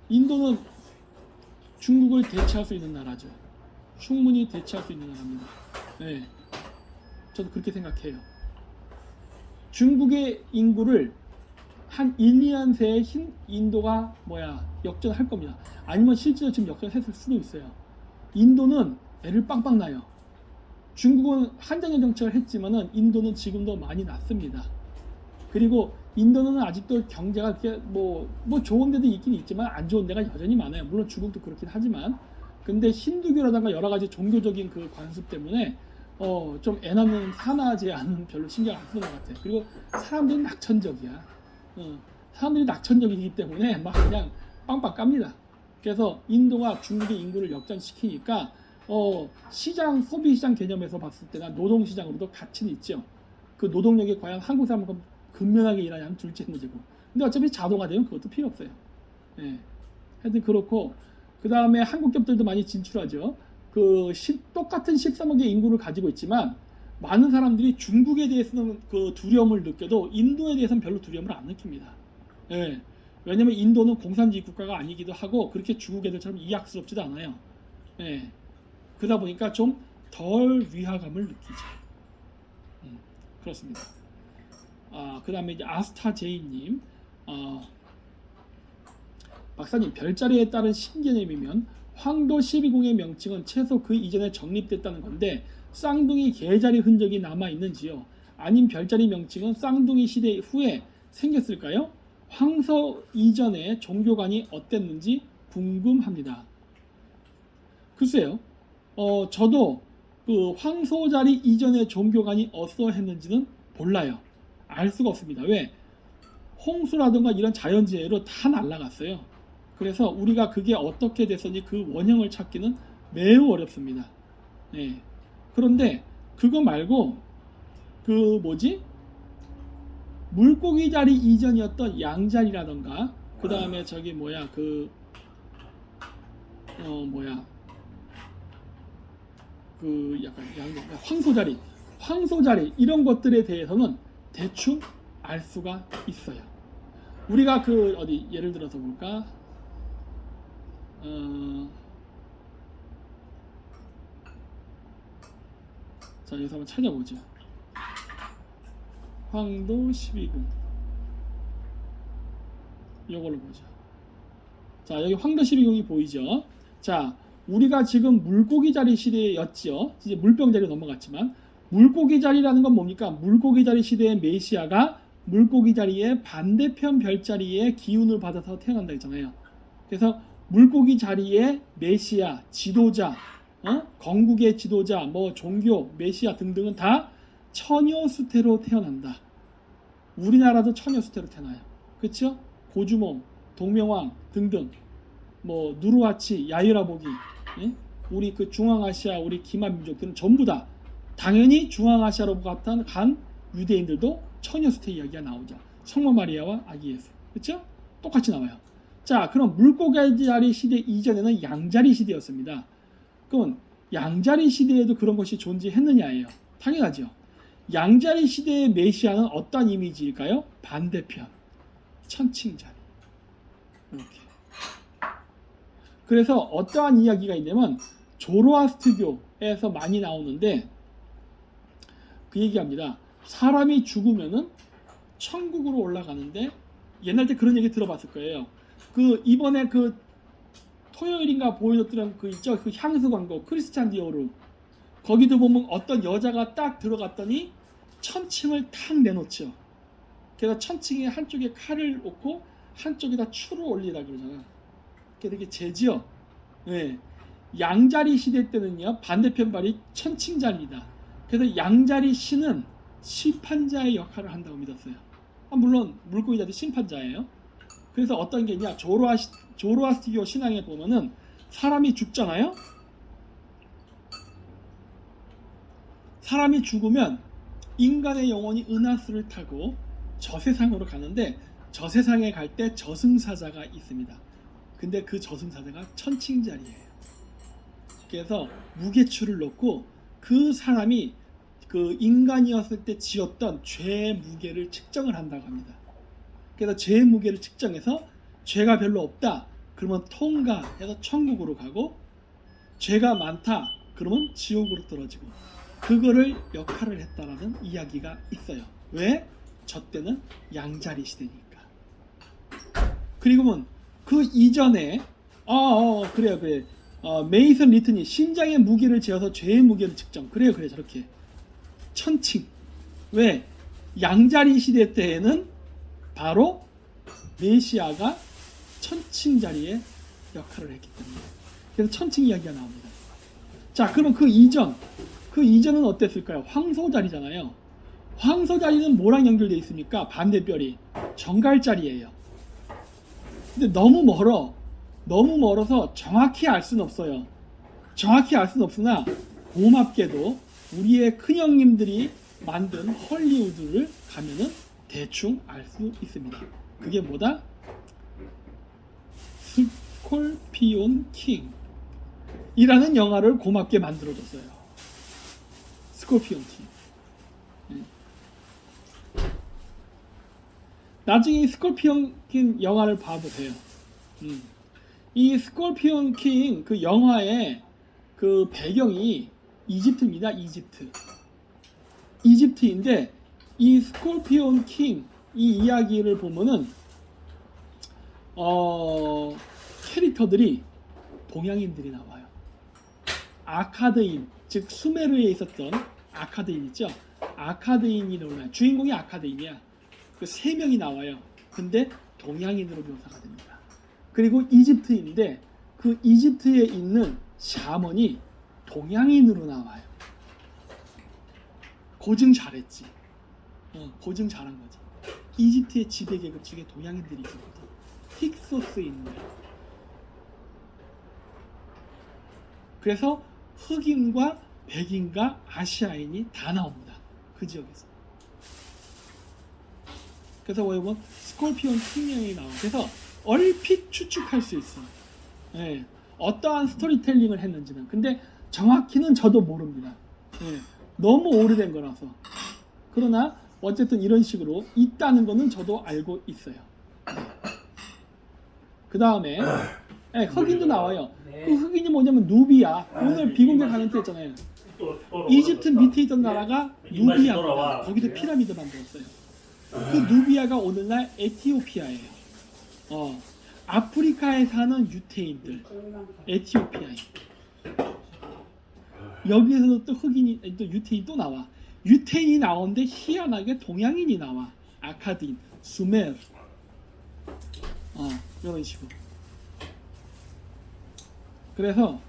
인도는 중국을 대체할 수 있는 나라죠. 충분히 대체할 수 있는 나라입니다. 네. 저도 그렇게 생각해요. 중국의 인구를 한 1, 2년 새에 인도가 역전할 겁니다. 아니면 실제로 지금 역전했을 수도 있어요. 인도는 애를 빵빵 나요. 중국은 한정형 정책을 했지만은 인도는 지금도 많이 낮습니다. 그리고 인도는 아직도 경제가 그렇게 뭐 좋은 데도 있긴 있지만 안 좋은 데가 여전히 많아요. 물론 중국도 그렇긴 하지만, 근데 힌두교라든가 여러 가지 종교적인 그 관습 때문에 좀 애 낳는 산하 제한은 별로 신경 안 쓰는 것 같아요. 그리고 사람들이 낙천적이야. 사람들이 낙천적이기 때문에 막 그냥 빵빵 깝니다. 그래서 인도가 중국의 인구를 역전시키니까 시장, 소비시장 개념에서 봤을 때나 노동시장으로도 가치는 있죠. 그 노동력이 과연 한국 사람만큼 근면하게 일하냐는 둘째 문제고. 근데 어차피 자동화되면 그것도 필요 없어요. 예. 하여튼 그렇고, 그 다음에 한국 기업들도 많이 진출하죠. 똑같은 13억의 인구를 가지고 있지만 많은 사람들이 중국에 대해서는 그 두려움을 느껴도 인도에 대해서는 별로 두려움을 안 느낍니다. 예. 왜냐면 인도는 공산주의 국가가 아니기도 하고 그렇게 중국 애들처럼 이악스럽지도 않아요. 예. 그러다 보니까 좀 덜 위화감을 느끼죠. 그렇습니다. 그 다음에 이제 아스타제이님, 박사님, 별자리에 따른 신개념이면 황도 12궁의 명칭은 최소 그 이전에 정립됐다는 건데 쌍둥이 개자리 흔적이 남아 있는지요? 아님 별자리 명칭은 쌍둥이 시대 후에 생겼을까요? 황소 이전에 종교관이 어땠는지 궁금합니다. 글쎄요, 저도 그 황소자리 이전에 종교관이 어떠했는지는 몰라요. 알 수가 없습니다. 왜? 홍수라든가 이런 자연재해로 다 날아갔어요. 그래서 우리가 그게 어떻게 됐었는지 그 원형을 찾기는 매우 어렵습니다. 네. 그런데 그거 말고 물고기 자리 이전이었던 양자리라던가 그 다음에 약간 황소자리 이런 것들에 대해서는 대충 알 수가 있어요. 우리가 예를 들어서 볼까? 자, 여기서 한번 찾아보죠. 황도 12궁. 이걸로 보죠. 자, 여기 황도 12궁이 보이죠? 자, 우리가 지금 물고기 자리 시대였죠. 이제 물병 자리로 넘어갔지만, 물고기 자리라는 건 뭡니까? 물고기 자리 시대의 메시아가 물고기 자리의 반대편 별자리의 기운을 받아서 태어난다 했잖아요. 그래서 물고기 자리의 메시아, 지도자, 건국의 지도자, 종교, 메시아 등등은 다 처녀 수태로 태어난다. 우리나라도 처녀 수태로 태어나요. 그렇죠? 고주몽, 동명왕 등등, 누르하치, 야유라보기, 우리 그 중앙아시아 우리 기만 민족들은 전부 다 당연히 중앙아시아로 간 유대인들도 처녀 수태 이야기가 나오죠. 성모 마리아와 아기 예수, 그렇죠? 똑같이 나와요. 자, 그럼 물고기 자리 시대 이전에는 양자리 시대였습니다. 그럼 양자리 시대에도 그런 것이 존재했느냐예요. 당연하죠. 양자리 시대의 메시아는 어떤 이미지일까요? 반대편, 천칭자리. 이렇게. 그래서 어떠한 이야기가 있냐면 조로아스트교에서 많이 나오는데 그 얘기합니다. 사람이 죽으면은 천국으로 올라가는데, 옛날 때 그런 얘기 들어봤을 거예요. 이번에 토요일인가 보여줬던 있죠? 그 향수 광고, 크리스찬 디오르. 거기도 보면 어떤 여자가 딱 들어갔더니 천칭을 탁 내놓죠. 그래서 천칭에 한쪽에 칼을 놓고 한쪽에다 추를 올리라 그러잖아. 이렇게 재지요. 예. 양자리 시대 때는요 반대편 발이 천칭자리입니다. 그래서 양자리 신은 심판자의 역할을 한다고 믿었어요. 물론 물고기자도 심판자예요. 그래서 어떤 게 있냐, 조로아스티교 신앙에 보면은 사람이 죽잖아요. 사람이 죽으면 인간의 영혼이 은하수를 타고 저세상으로 가는데, 저세상에 갈 때 저승사자가 있습니다. 근데 그 저승사자가 천칭자리예요. 그래서 무게추를 놓고 그 사람이 그 인간이었을 때 지었던 죄의 무게를 측정을 한다고 합니다. 그래서 죄의 무게를 측정해서 죄가 별로 없다 그러면 통과해서 천국으로 가고, 죄가 많다 그러면 지옥으로 떨어지고, 그거를 역할을 했다라는 이야기가 있어요. 왜? 저 때는 양자리 시대니까. 그리고는 그 이전에 그래 메이슨 리튼이 심장의 무게를 재어서 죄의 무게를 측정. 그래 저렇게 천칭. 왜? 양자리 시대 때에는 바로 메시아가 천칭 자리에 역할을 했기 때문에. 그래서 천칭 이야기가 나옵니다. 자, 그러면 그 이전은 어땠을까요? 황소 자리잖아요. 황소 자리는 뭐랑 연결되어 있습니까? 반대뼈리 정갈 자리예요. 근데 너무 멀어서 정확히 알 수는 없어요. 정확히 알 수는 없으나 고맙게도 우리의 큰형님들이 만든 헐리우드를 가면은 대충 알 수 있습니다. 그게 뭐다? 스콜피온 킹 이라는 영화를 고맙게 만들어줬어요. 스콜피온 킹. 나중에 스콜피온 킹 영화를 봐보세요. 이 스콜피온 킹 그 영화의 그 배경이 이집트입니다. 이집트인데 이 스콜피온 킹 이 이야기를 보면은 캐릭터들이 동양인들이 나와요. 아카드인, 즉 수메르에 있었던 아카드인 있죠. 아카드인이 나와요. 주인공이 아카드인이야. 그 세 명이 나와요. 근데 동양인으로 묘사가 됩니다. 그리고 이집트인데 그 이집트에 있는 샤먼이 동양인으로 나와요. 고증 잘했지. 고증 잘한 거지. 이집트의 지배 계급 중에 동양인들이 있었거든. 힉소스인들. 그래서 흑인과 백인과 아시아인이 다 나옵니다. 그 지역에서. 그래서 보면 스콜피온 킹령이 나와요. 그래서 얼핏 추측할 수 있어. 예, 어떠한 스토리텔링을 했는지는. 근데 정확히는 저도 모릅니다. 예, 너무 오래된 거라서. 그러나 어쨌든 이런 식으로 있다는 거는 저도 알고 있어요. 그 다음에 흑인도 나와요. 그 흑인이 뭐냐면 누비아. 오늘 비공개 가는 때 했잖아요. 이집트 밑에 있던 나라가 누비아입니다. 거기도 피라미드 만들었어요. 그 누비아가 오늘날 에티오피아예요. 아프리카에 사는 유태인들, 에티오피아인. 여기에서도 또 흑인이, 또 유태인이 또 나와. 유태인이 나오는데 희한하게 동양인이 나와. 아카딘, 수메르. 이런 식으로. 그래서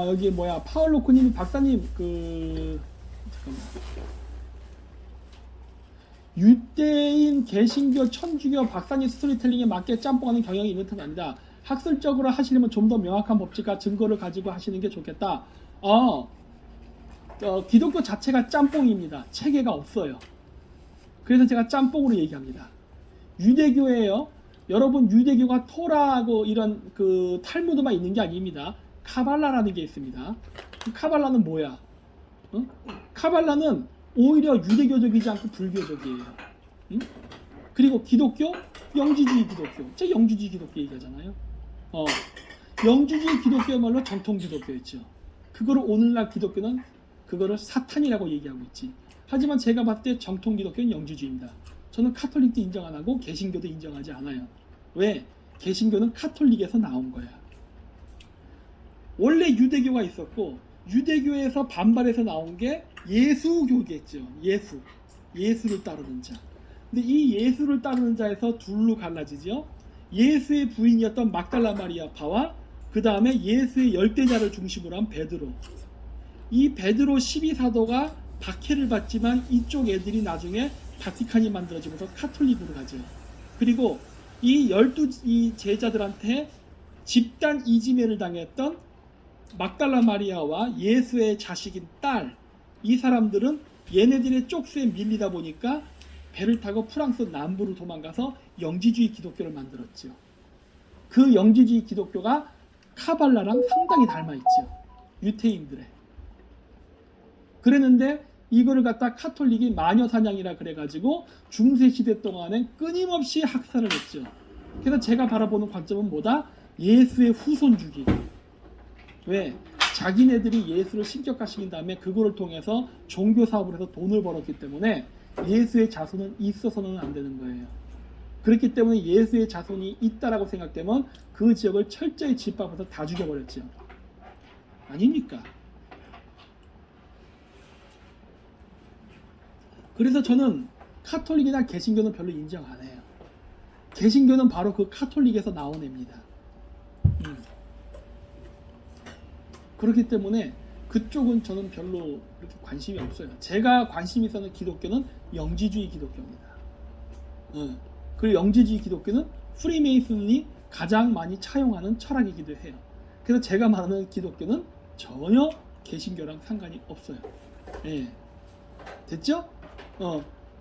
여기 뭐야, 파울로코님이 박사님 잠깐만. 유대인, 개신교, 천주교, 박사님 스토리텔링에 맞게 짬뽕하는 경향이 있는 듯 합니다. 학술적으로 하시려면 좀 더 명확한 법칙과 증거를 가지고 하시는 게 좋겠다. 기독교 자체가 짬뽕입니다. 체계가 없어요. 그래서 제가 짬뽕으로 얘기합니다. 유대교예요. 여러분, 유대교가 토라하고 이런 그 탈무드만 있는 게 아닙니다. 카발라라는 게 있습니다. 카발라는 뭐야? 카발라는 오히려 유대교적이지 않고 불교적이에요. 그리고 기독교, 영지주의 기독교. 제가 영지주의 기독교 얘기하잖아요. 영지주의 기독교야말로 정통 기독교였죠. 그거를 오늘날 기독교는 그거를 사탄이라고 얘기하고 있지. 하지만 제가 봤을 때 정통 기독교는 영지주의입니다. 저는 카톨릭도 인정 안 하고 개신교도 인정하지 않아요. 왜? 개신교는 카톨릭에서 나온 거야. 원래 유대교가 있었고 유대교에서 반발해서 나온 게 예수교겠죠. 예수를 따르는 자. 근데 이 예수를 따르는 자에서 둘로 갈라지죠. 예수의 부인이었던 막달라 마리아파와 그 다음에 예수의 열대자를 중심으로 한 베드로. 이 베드로 12사도가 박해를 받지만 이쪽 애들이 나중에 바티칸이 만들어지면서 카톨릭으로 가죠. 그리고 이 12이 제자들한테 집단 이지매를 당했던 막달라 마리아와 예수의 자식인 딸, 이 사람들은 얘네들의 쪽수에 밀리다 보니까 배를 타고 프랑스 남부로 도망가서 영지주의 기독교를 만들었죠. 그 영지주의 기독교가 카발라랑 상당히 닮아있죠. 유태인들의. 그랬는데 이거를 갖다 카톨릭이 마녀사냥이라 그래가지고 중세시대 동안에 끊임없이 학살을 했죠. 그래서 제가 바라보는 관점은 뭐다? 예수의 후손주기. 왜? 자기네들이 예수를 신격화시킨 다음에 그거를 통해서 종교 사업을 해서 돈을 벌었기 때문에 예수의 자손은 있어서는 안 되는 거예요. 그렇기 때문에 예수의 자손이 있다라고 생각되면 그 지역을 철저히 짓밟아서 다 죽여버렸죠. 아닙니까? 그래서 저는 카톨릭이나 개신교는 별로 인정 안 해요. 개신교는 바로 그 카톨릭에서 나온 애입니다. 그렇기 때문에 그쪽은 저는 별로 그렇게 관심이 없어요. 제가 관심 있어하는 기독교는 영지주의 기독교입니다. 그리고 영지주의 기독교는 프리메이슨이 가장 많이 차용하는 철학이기도 해요. 그래서 제가 말하는 기독교는 전혀 개신교랑 상관이 없어요. 예. 됐죠?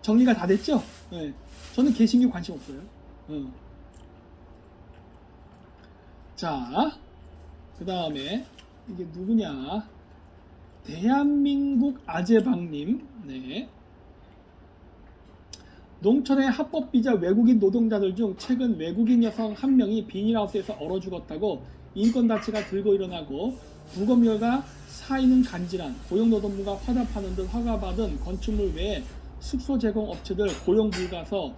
정리가 다 됐죠? 예. 저는 개신교 관심 없어요. 자, 그 다음에 이게 누구냐? 대한민국 아재방님. 네. 농촌의 합법비자 외국인 노동자들 중 최근 외국인 여성 한 명이 비닐하우스에서 얼어 죽었다고 인권단체가 들고 일어나고 부검결과 사인은 간질한 고용노동부가 화답하는 듯 허가받은 건축물 외에 숙소 제공 업체들 고용 불가서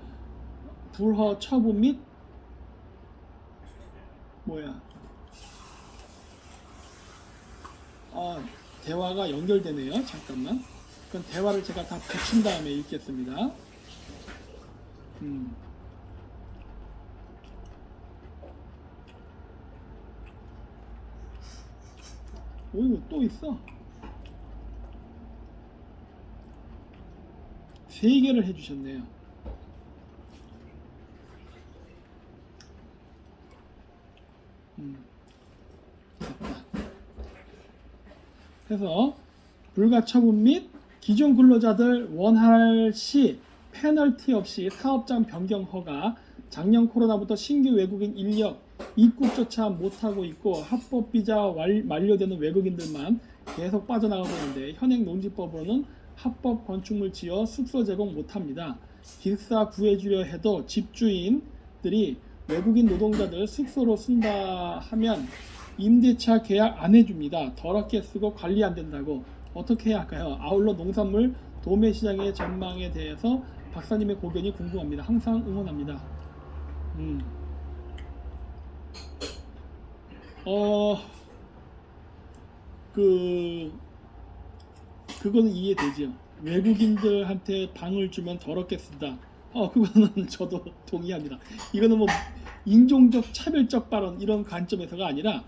불허 처분 및 대화가 연결되네요. 잠깐만. 그럼 대화를 제가 다 붙인 다음에 읽겠습니다. 이거 또 있어. 3개를 해주셨네요. 됐다. 그래서 불가 처분 및 기존 근로자들 원할 시 페널티 없이 사업장 변경 허가, 작년 코로나부터 신규 외국인 인력 입국조차 못하고 있고 합법 비자 만료되는 외국인들만 계속 빠져나가고 있는데 현행 농지법으로는 합법 건축물 지어 숙소 제공 못합니다. 기숙사 구해주려 해도 집주인들이 외국인 노동자들 숙소로 쓴다 하면 임대차 계약 안 해줍니다. 더럽게 쓰고 관리 안 된다고. 어떻게 해야 할까요? 아울러 농산물 도매 시장의 전망에 대해서 박사님의 고견이 궁금합니다. 항상 응원합니다. 그거는 이해되죠. 외국인들한테 방을 주면 더럽게 쓴다. 그거는 저도 동의합니다. 이거는 뭐 인종적 차별적 발언 이런 관점에서가 아니라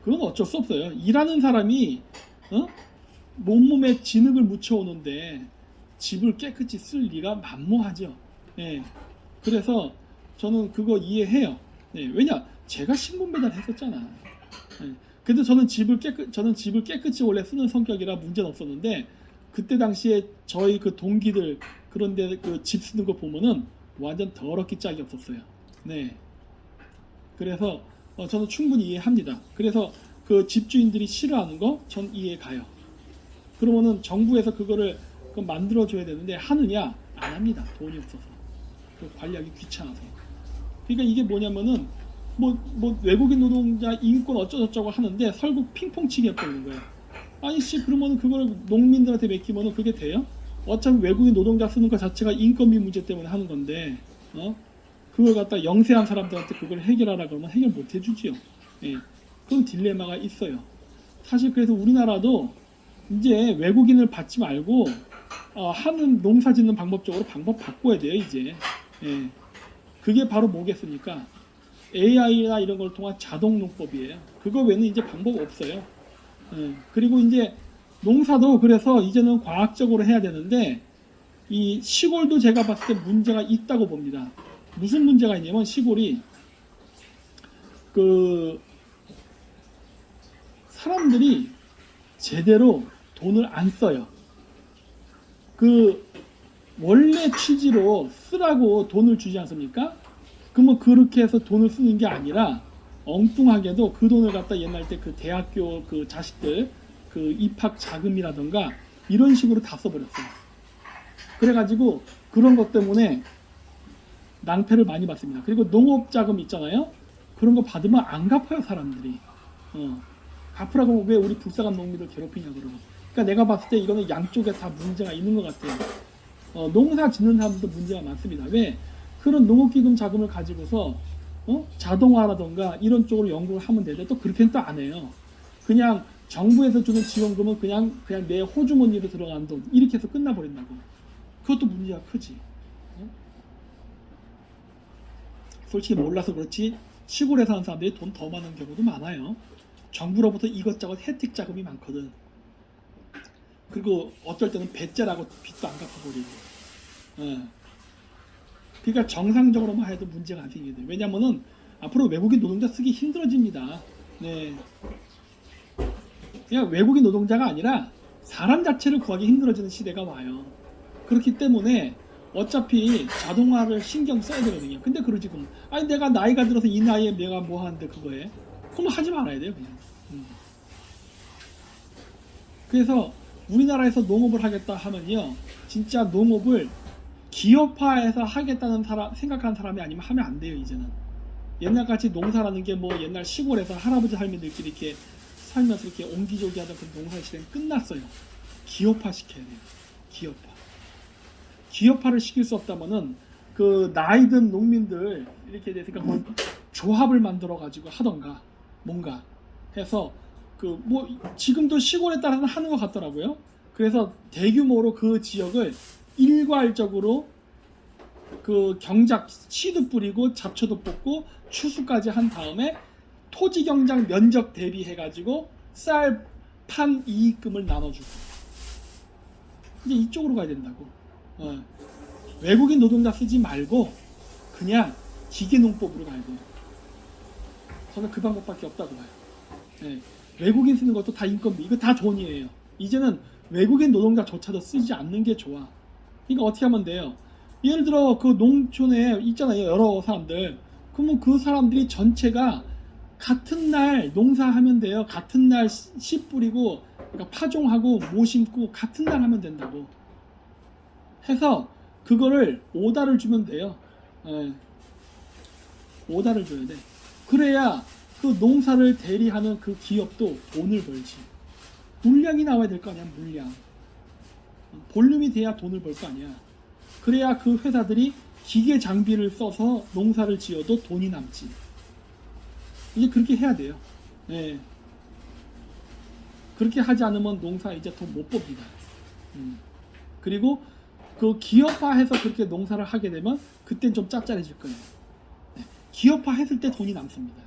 그건 어쩔 수 없어요. 일하는 사람이 몸몸에 진흙을 묻혀오는데 집을 깨끗이 쓸 리가 만무하죠. 예. 그래서 저는 그거 이해해요. 예. 왜냐? 제가 신분 배달했었잖아. 예. 그래도 저는 집을 깨끗이 원래 쓰는 성격이라 문제는 없었는데 그때 당시에 저희 그 동기들 그런데 그 집 쓰는 거 보면은 완전 더럽기 짝이 없었어요. 네. 그래서 저는 충분히 이해합니다. 그래서 그 집주인들이 싫어하는 거 전 이해 가요. 그러면은 정부에서 그거를 만들어 줘야 되는데 하느냐? 안 합니다. 돈이 없어서. 그 관리하기 귀찮아서. 그러니까 이게 뭐냐면은 뭐 외국인 노동자 인권 어쩌고저쩌고 하는데 설국 핑퐁치기 해버리는 거예요. 아니 씨 그러면은 그걸 농민들한테 맡기면은 그게 돼요? 어차피 외국인 노동자 쓰는 것 자체가 인건비 문제 때문에 하는 건데 그걸 갖다 영세한 사람들한테 그걸 해결하라 그러면 해결 못 해주지요. 예. 그런 딜레마가 있어요. 사실 그래서 우리나라도 이제 외국인을 받지 말고 하는 농사 짓는 방법 쪽으로 방법 바꿔야 돼요 이제. 예. 그게 바로 뭐겠습니까? AI나 이런 걸 통한 자동 농법이에요. 그거 외에는 이제 방법 없어요. 그리고 이제 농사도 그래서 이제는 과학적으로 해야 되는데 이 시골도 제가 봤을 때 문제가 있다고 봅니다. 무슨 문제가 있냐면 시골이 그 사람들이 제대로 돈을 안 써요. 그 원래 취지로 쓰라고 돈을 주지 않습니까? 그러면 그렇게 해서 돈을 쓰는 게 아니라 엉뚱하게도 그 돈을 갖다 옛날 때 그 대학교 그 자식들 그 입학 자금이라던가 이런 식으로 다 써버렸어요. 그래가지고 그런 것 때문에 낭패를 많이 받습니다. 그리고 농업 자금 있잖아요. 그런 거 받으면 안 갚아요 사람들이. 갚으라고 왜 우리 불쌍한 농민들 괴롭히냐 그러고. 그러니까 내가 봤을 때 이거는 양쪽에 다 문제가 있는 것 같아요. 농사 짓는 사람들도 문제가 많습니다. 왜? 그런 농업기금 자금을 가지고서 자동화라던가 이런 쪽으로 연구를 하면 되는데 또 그렇게는 또 안 해요. 그냥 정부에서 주는 지원금은 그냥 내 호주머니로 들어가는 돈 이렇게 해서 끝나버린다고. 그것도 문제가 크지. 솔직히 몰라서 그렇지 시골에 사는 사람들이 돈 더 많은 경우도 많아요. 정부로부터 이것저것 혜택 자금이 많거든. 그리고 어떨 때는 배째라고 빚도 안 갚아버리고. 그러니까 정상적으로만 해도 문제가 안 생기게 돼요. 왜냐면은 앞으로 외국인 노동자 쓰기 힘들어집니다. 네. 그냥 외국인 노동자가 아니라 사람 자체를 구하기 힘들어지는 시대가 와요. 그렇기 때문에 어차피 자동화를 신경 써야 되거든요. 근데 그러지 그럼 아니 내가 나이가 들어서 이 나이에 내가 뭐 하는데 그거에 그럼 하지 말아야 돼요 그냥. 그래서 우리나라에서 농업을 하겠다 하면요 진짜 농업을 기업화해서 하겠다는 생각하는 사람이 아니면 하면 안 돼요. 이제는 옛날같이 농사라는 게 뭐 옛날 시골에서 할아버지 할머니들끼리 이렇게 살면서 이렇게 옹기종기 하던 그 농사 시대는 끝났어요. 기업화 시켜야 돼요. 기업화를 시킬 수 없다면은 그 나이 든 농민들 이렇게 돼서 뭐 조합을 만들어 가지고 하던가 뭔가 해서 그 뭐 지금도 시골에 따라서는 하는 것 같더라고요. 그래서 대규모로 그 지역을 일괄적으로 그 경작 씨도 뿌리고 잡초도 뽑고 추수까지 한 다음에 토지 경작 면적 대비해 가지고 쌀 판 이익금을 나눠주고 이제 이쪽으로 가야 된다고. 외국인 노동자 쓰지 말고 그냥 기계 농법으로 가야 돼요. 저는 그 방법밖에 없다고 봐요. 네. 외국인 쓰는 것도 다 인건비, 이거 다 돈이에요. 이제는 외국인 노동자조차도 쓰지 않는 게 좋아. 그러니까 어떻게 하면 돼요? 예를 들어 그 농촌에 있잖아요, 여러 사람들. 그러면 그 사람들이 전체가 같은 날 농사하면 돼요. 같은 날 씨 뿌리고 그러니까 파종하고 모 심고 같은 날 하면 된다고. 해서 그거를 오다를 주면 돼요. 오다를 줘야 돼. 그래야 그 농사를 대리하는 그 기업도 돈을 벌지. 물량이 나와야 될 거 아니야, 물량. 볼륨이 돼야 돈을 벌 거 아니야. 그래야 그 회사들이 기계 장비를 써서 농사를 지어도 돈이 남지. 이제 그렇게 해야 돼요. 네. 그렇게 하지 않으면 농사 이제 돈 못 법니다. 그리고 그 기업화해서 그렇게 농사를 하게 되면 그땐 좀 짭짤해질 거예요. 네. 기업화했을 때 돈이 남습니다.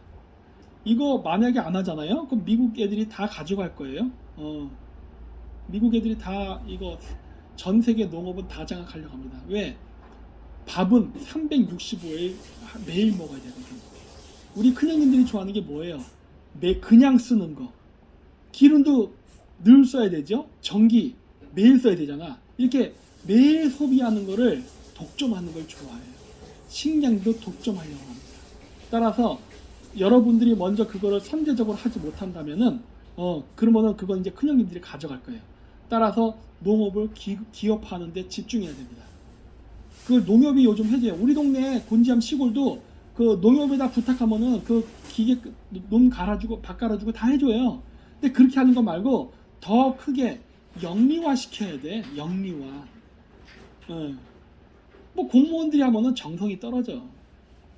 이거 만약에 안 하잖아요? 그럼 미국 애들이 다 가져갈 거예요. 미국 애들이 다 이거 전 세계 농업은 다 장악하려고 합니다. 왜? 밥은 365일 매일 먹어야 되거든요. 우리 큰형님들이 좋아하는 게 뭐예요? 그냥 쓰는 거. 기름도 늘 써야 되죠? 전기 매일 써야 되잖아. 이렇게 매일 소비하는 거를 독점하는 걸 좋아해요. 식량도 독점하려고 합니다. 따라서 여러분들이 먼저 그거를 선제적으로 하지 못한다면은 그러면은 그건 이제 큰형님들이 가져갈 거예요. 따라서 농업을 기업화하는 데 집중해야 됩니다. 그 농협이 요즘 해줘요. 우리 동네 곤지암 시골도 그 농협에다 부탁하면은 그 기계 논 갈아주고 밭 갈아주고 다 해줘요. 근데 그렇게 하는 거 말고 더 크게 영리화 시켜야 돼. 영리화. 뭐 공무원들이 하면은 정성이 떨어져.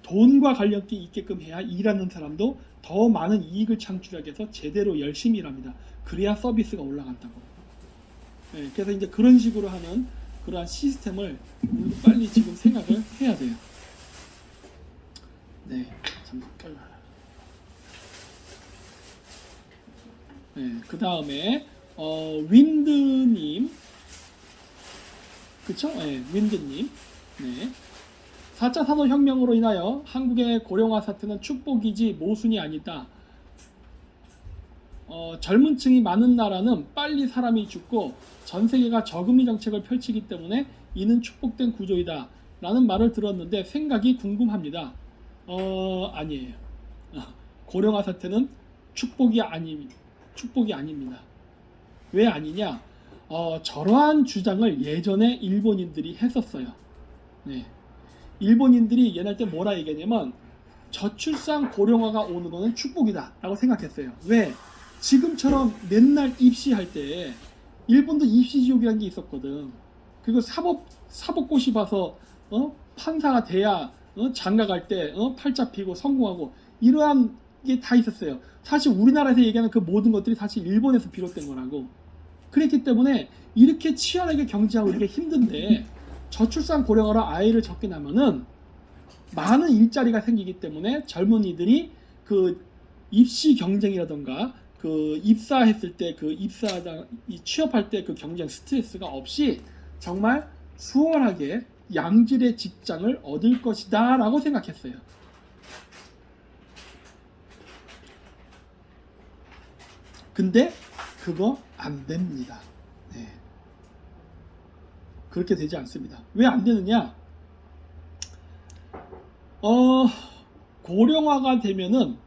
돈과 관련이 있게끔 해야 일하는 사람도 더 많은 이익을 창출하기 위해서 제대로 열심히 일합니다. 그래야 서비스가 올라간다고. 네, 그래서 이제 그런 식으로 하는 그러한 시스템을 우리도 빨리 지금 생각을 해야 돼요. 네. 잠깐. 네, 그 다음에 윈드님, 그쵸? 네, 윈드님. 네. 4차 산업혁명으로 인하여 한국의 고령화 사태는 축복이지 모순이 아니다. 젊은 층이 많은 나라는 빨리 사람이 죽고 전 세계가 저금리 정책을 펼치기 때문에 이는 축복된 구조이다 라는 말을 들었는데 생각이 궁금합니다. 아니에요. 고령화 사태는 축복이 아닙니다. 왜 아니냐? 저러한 주장을 예전에 일본인들이 했었어요. 네. 일본인들이 옛날 때 뭐라 얘기했냐면 저출산 고령화가 오는 거는 축복이다 라고 생각했어요. 왜? 지금처럼 맨날 입시할 때 일본도 입시지옥이라는 게 있었거든. 그리고 사법고시 봐서 판사가 돼야 장가 갈 때 팔자 피고 성공하고 이러한 게 다 있었어요. 사실 우리나라에서 얘기하는 그 모든 것들이 사실 일본에서 비롯된 거라고. 그랬기 때문에 이렇게 치열하게 경제하고 이렇게 힘든데 저출산 고령화로 아이를 적게 낳으면은 많은 일자리가 생기기 때문에 젊은이들이 그 입시 경쟁이라던가 그 입사했을 때 그 취업할 때 그 경쟁 스트레스가 없이 정말 수월하게 양질의 직장을 얻을 것이다 라고 생각했어요. 근데 그거 안 됩니다. 네. 그렇게 되지 않습니다. 왜 안 되느냐? 고령화가 되면은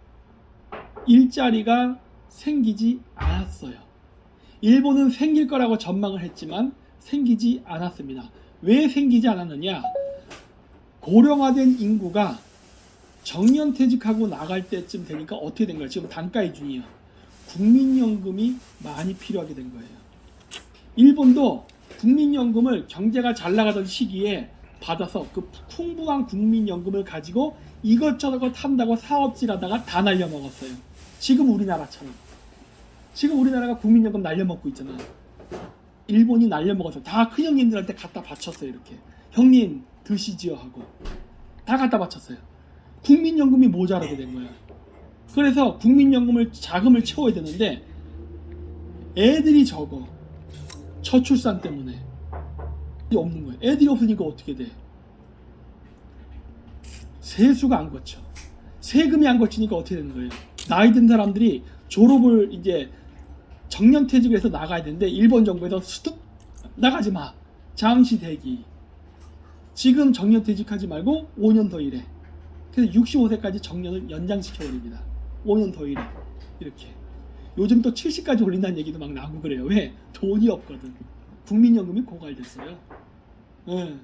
일자리가 생기지 않았어요. 일본은 생길 거라고 전망을 했지만 생기지 않았습니다. 왜 생기지 않았느냐? 고령화된 인구가 정년퇴직하고 나갈 때쯤 되니까 어떻게 된 거예요? 지금 단가의 중이에요. 국민연금이 많이 필요하게 된 거예요. 일본도 국민연금을 경제가 잘 나가던 시기에 받아서 그 풍부한 국민연금을 가지고 이것저것 한다고 사업질하다가 다 날려먹었어요. 지금 우리나라처럼. 지금 우리나라가 국민연금 날려먹고 있잖아. 일본이 날려먹어서 다 큰형님들한테 갖다 바쳤어요. 이렇게 형님 드시지요 하고 다 갖다 바쳤어요. 국민연금이 모자라게 된 거야. 그래서 국민연금을 자금을 채워야 되는데 애들이 적어. 저출산 때문에 없는 거예요. 애들이 없으니까 어떻게 돼? 세수가 안 거쳐. 세금이 안 거치니까 어떻게 되는 거예요? 나이 든 사람들이 졸업을 이제 정년퇴직을 해서 나가야 되는데 일본 정부에서 수득 나가지 마. 잠시 대기. 지금 정년퇴직하지 말고 5년 더 일해. 그래서 65세까지 정년을 연장시켜버립니다. 5년 더 일해. 이렇게. 요즘 또 70까지 올린다는 얘기도 막 나오고 그래요. 왜? 돈이 없거든. 국민연금이 고갈됐어요. 네.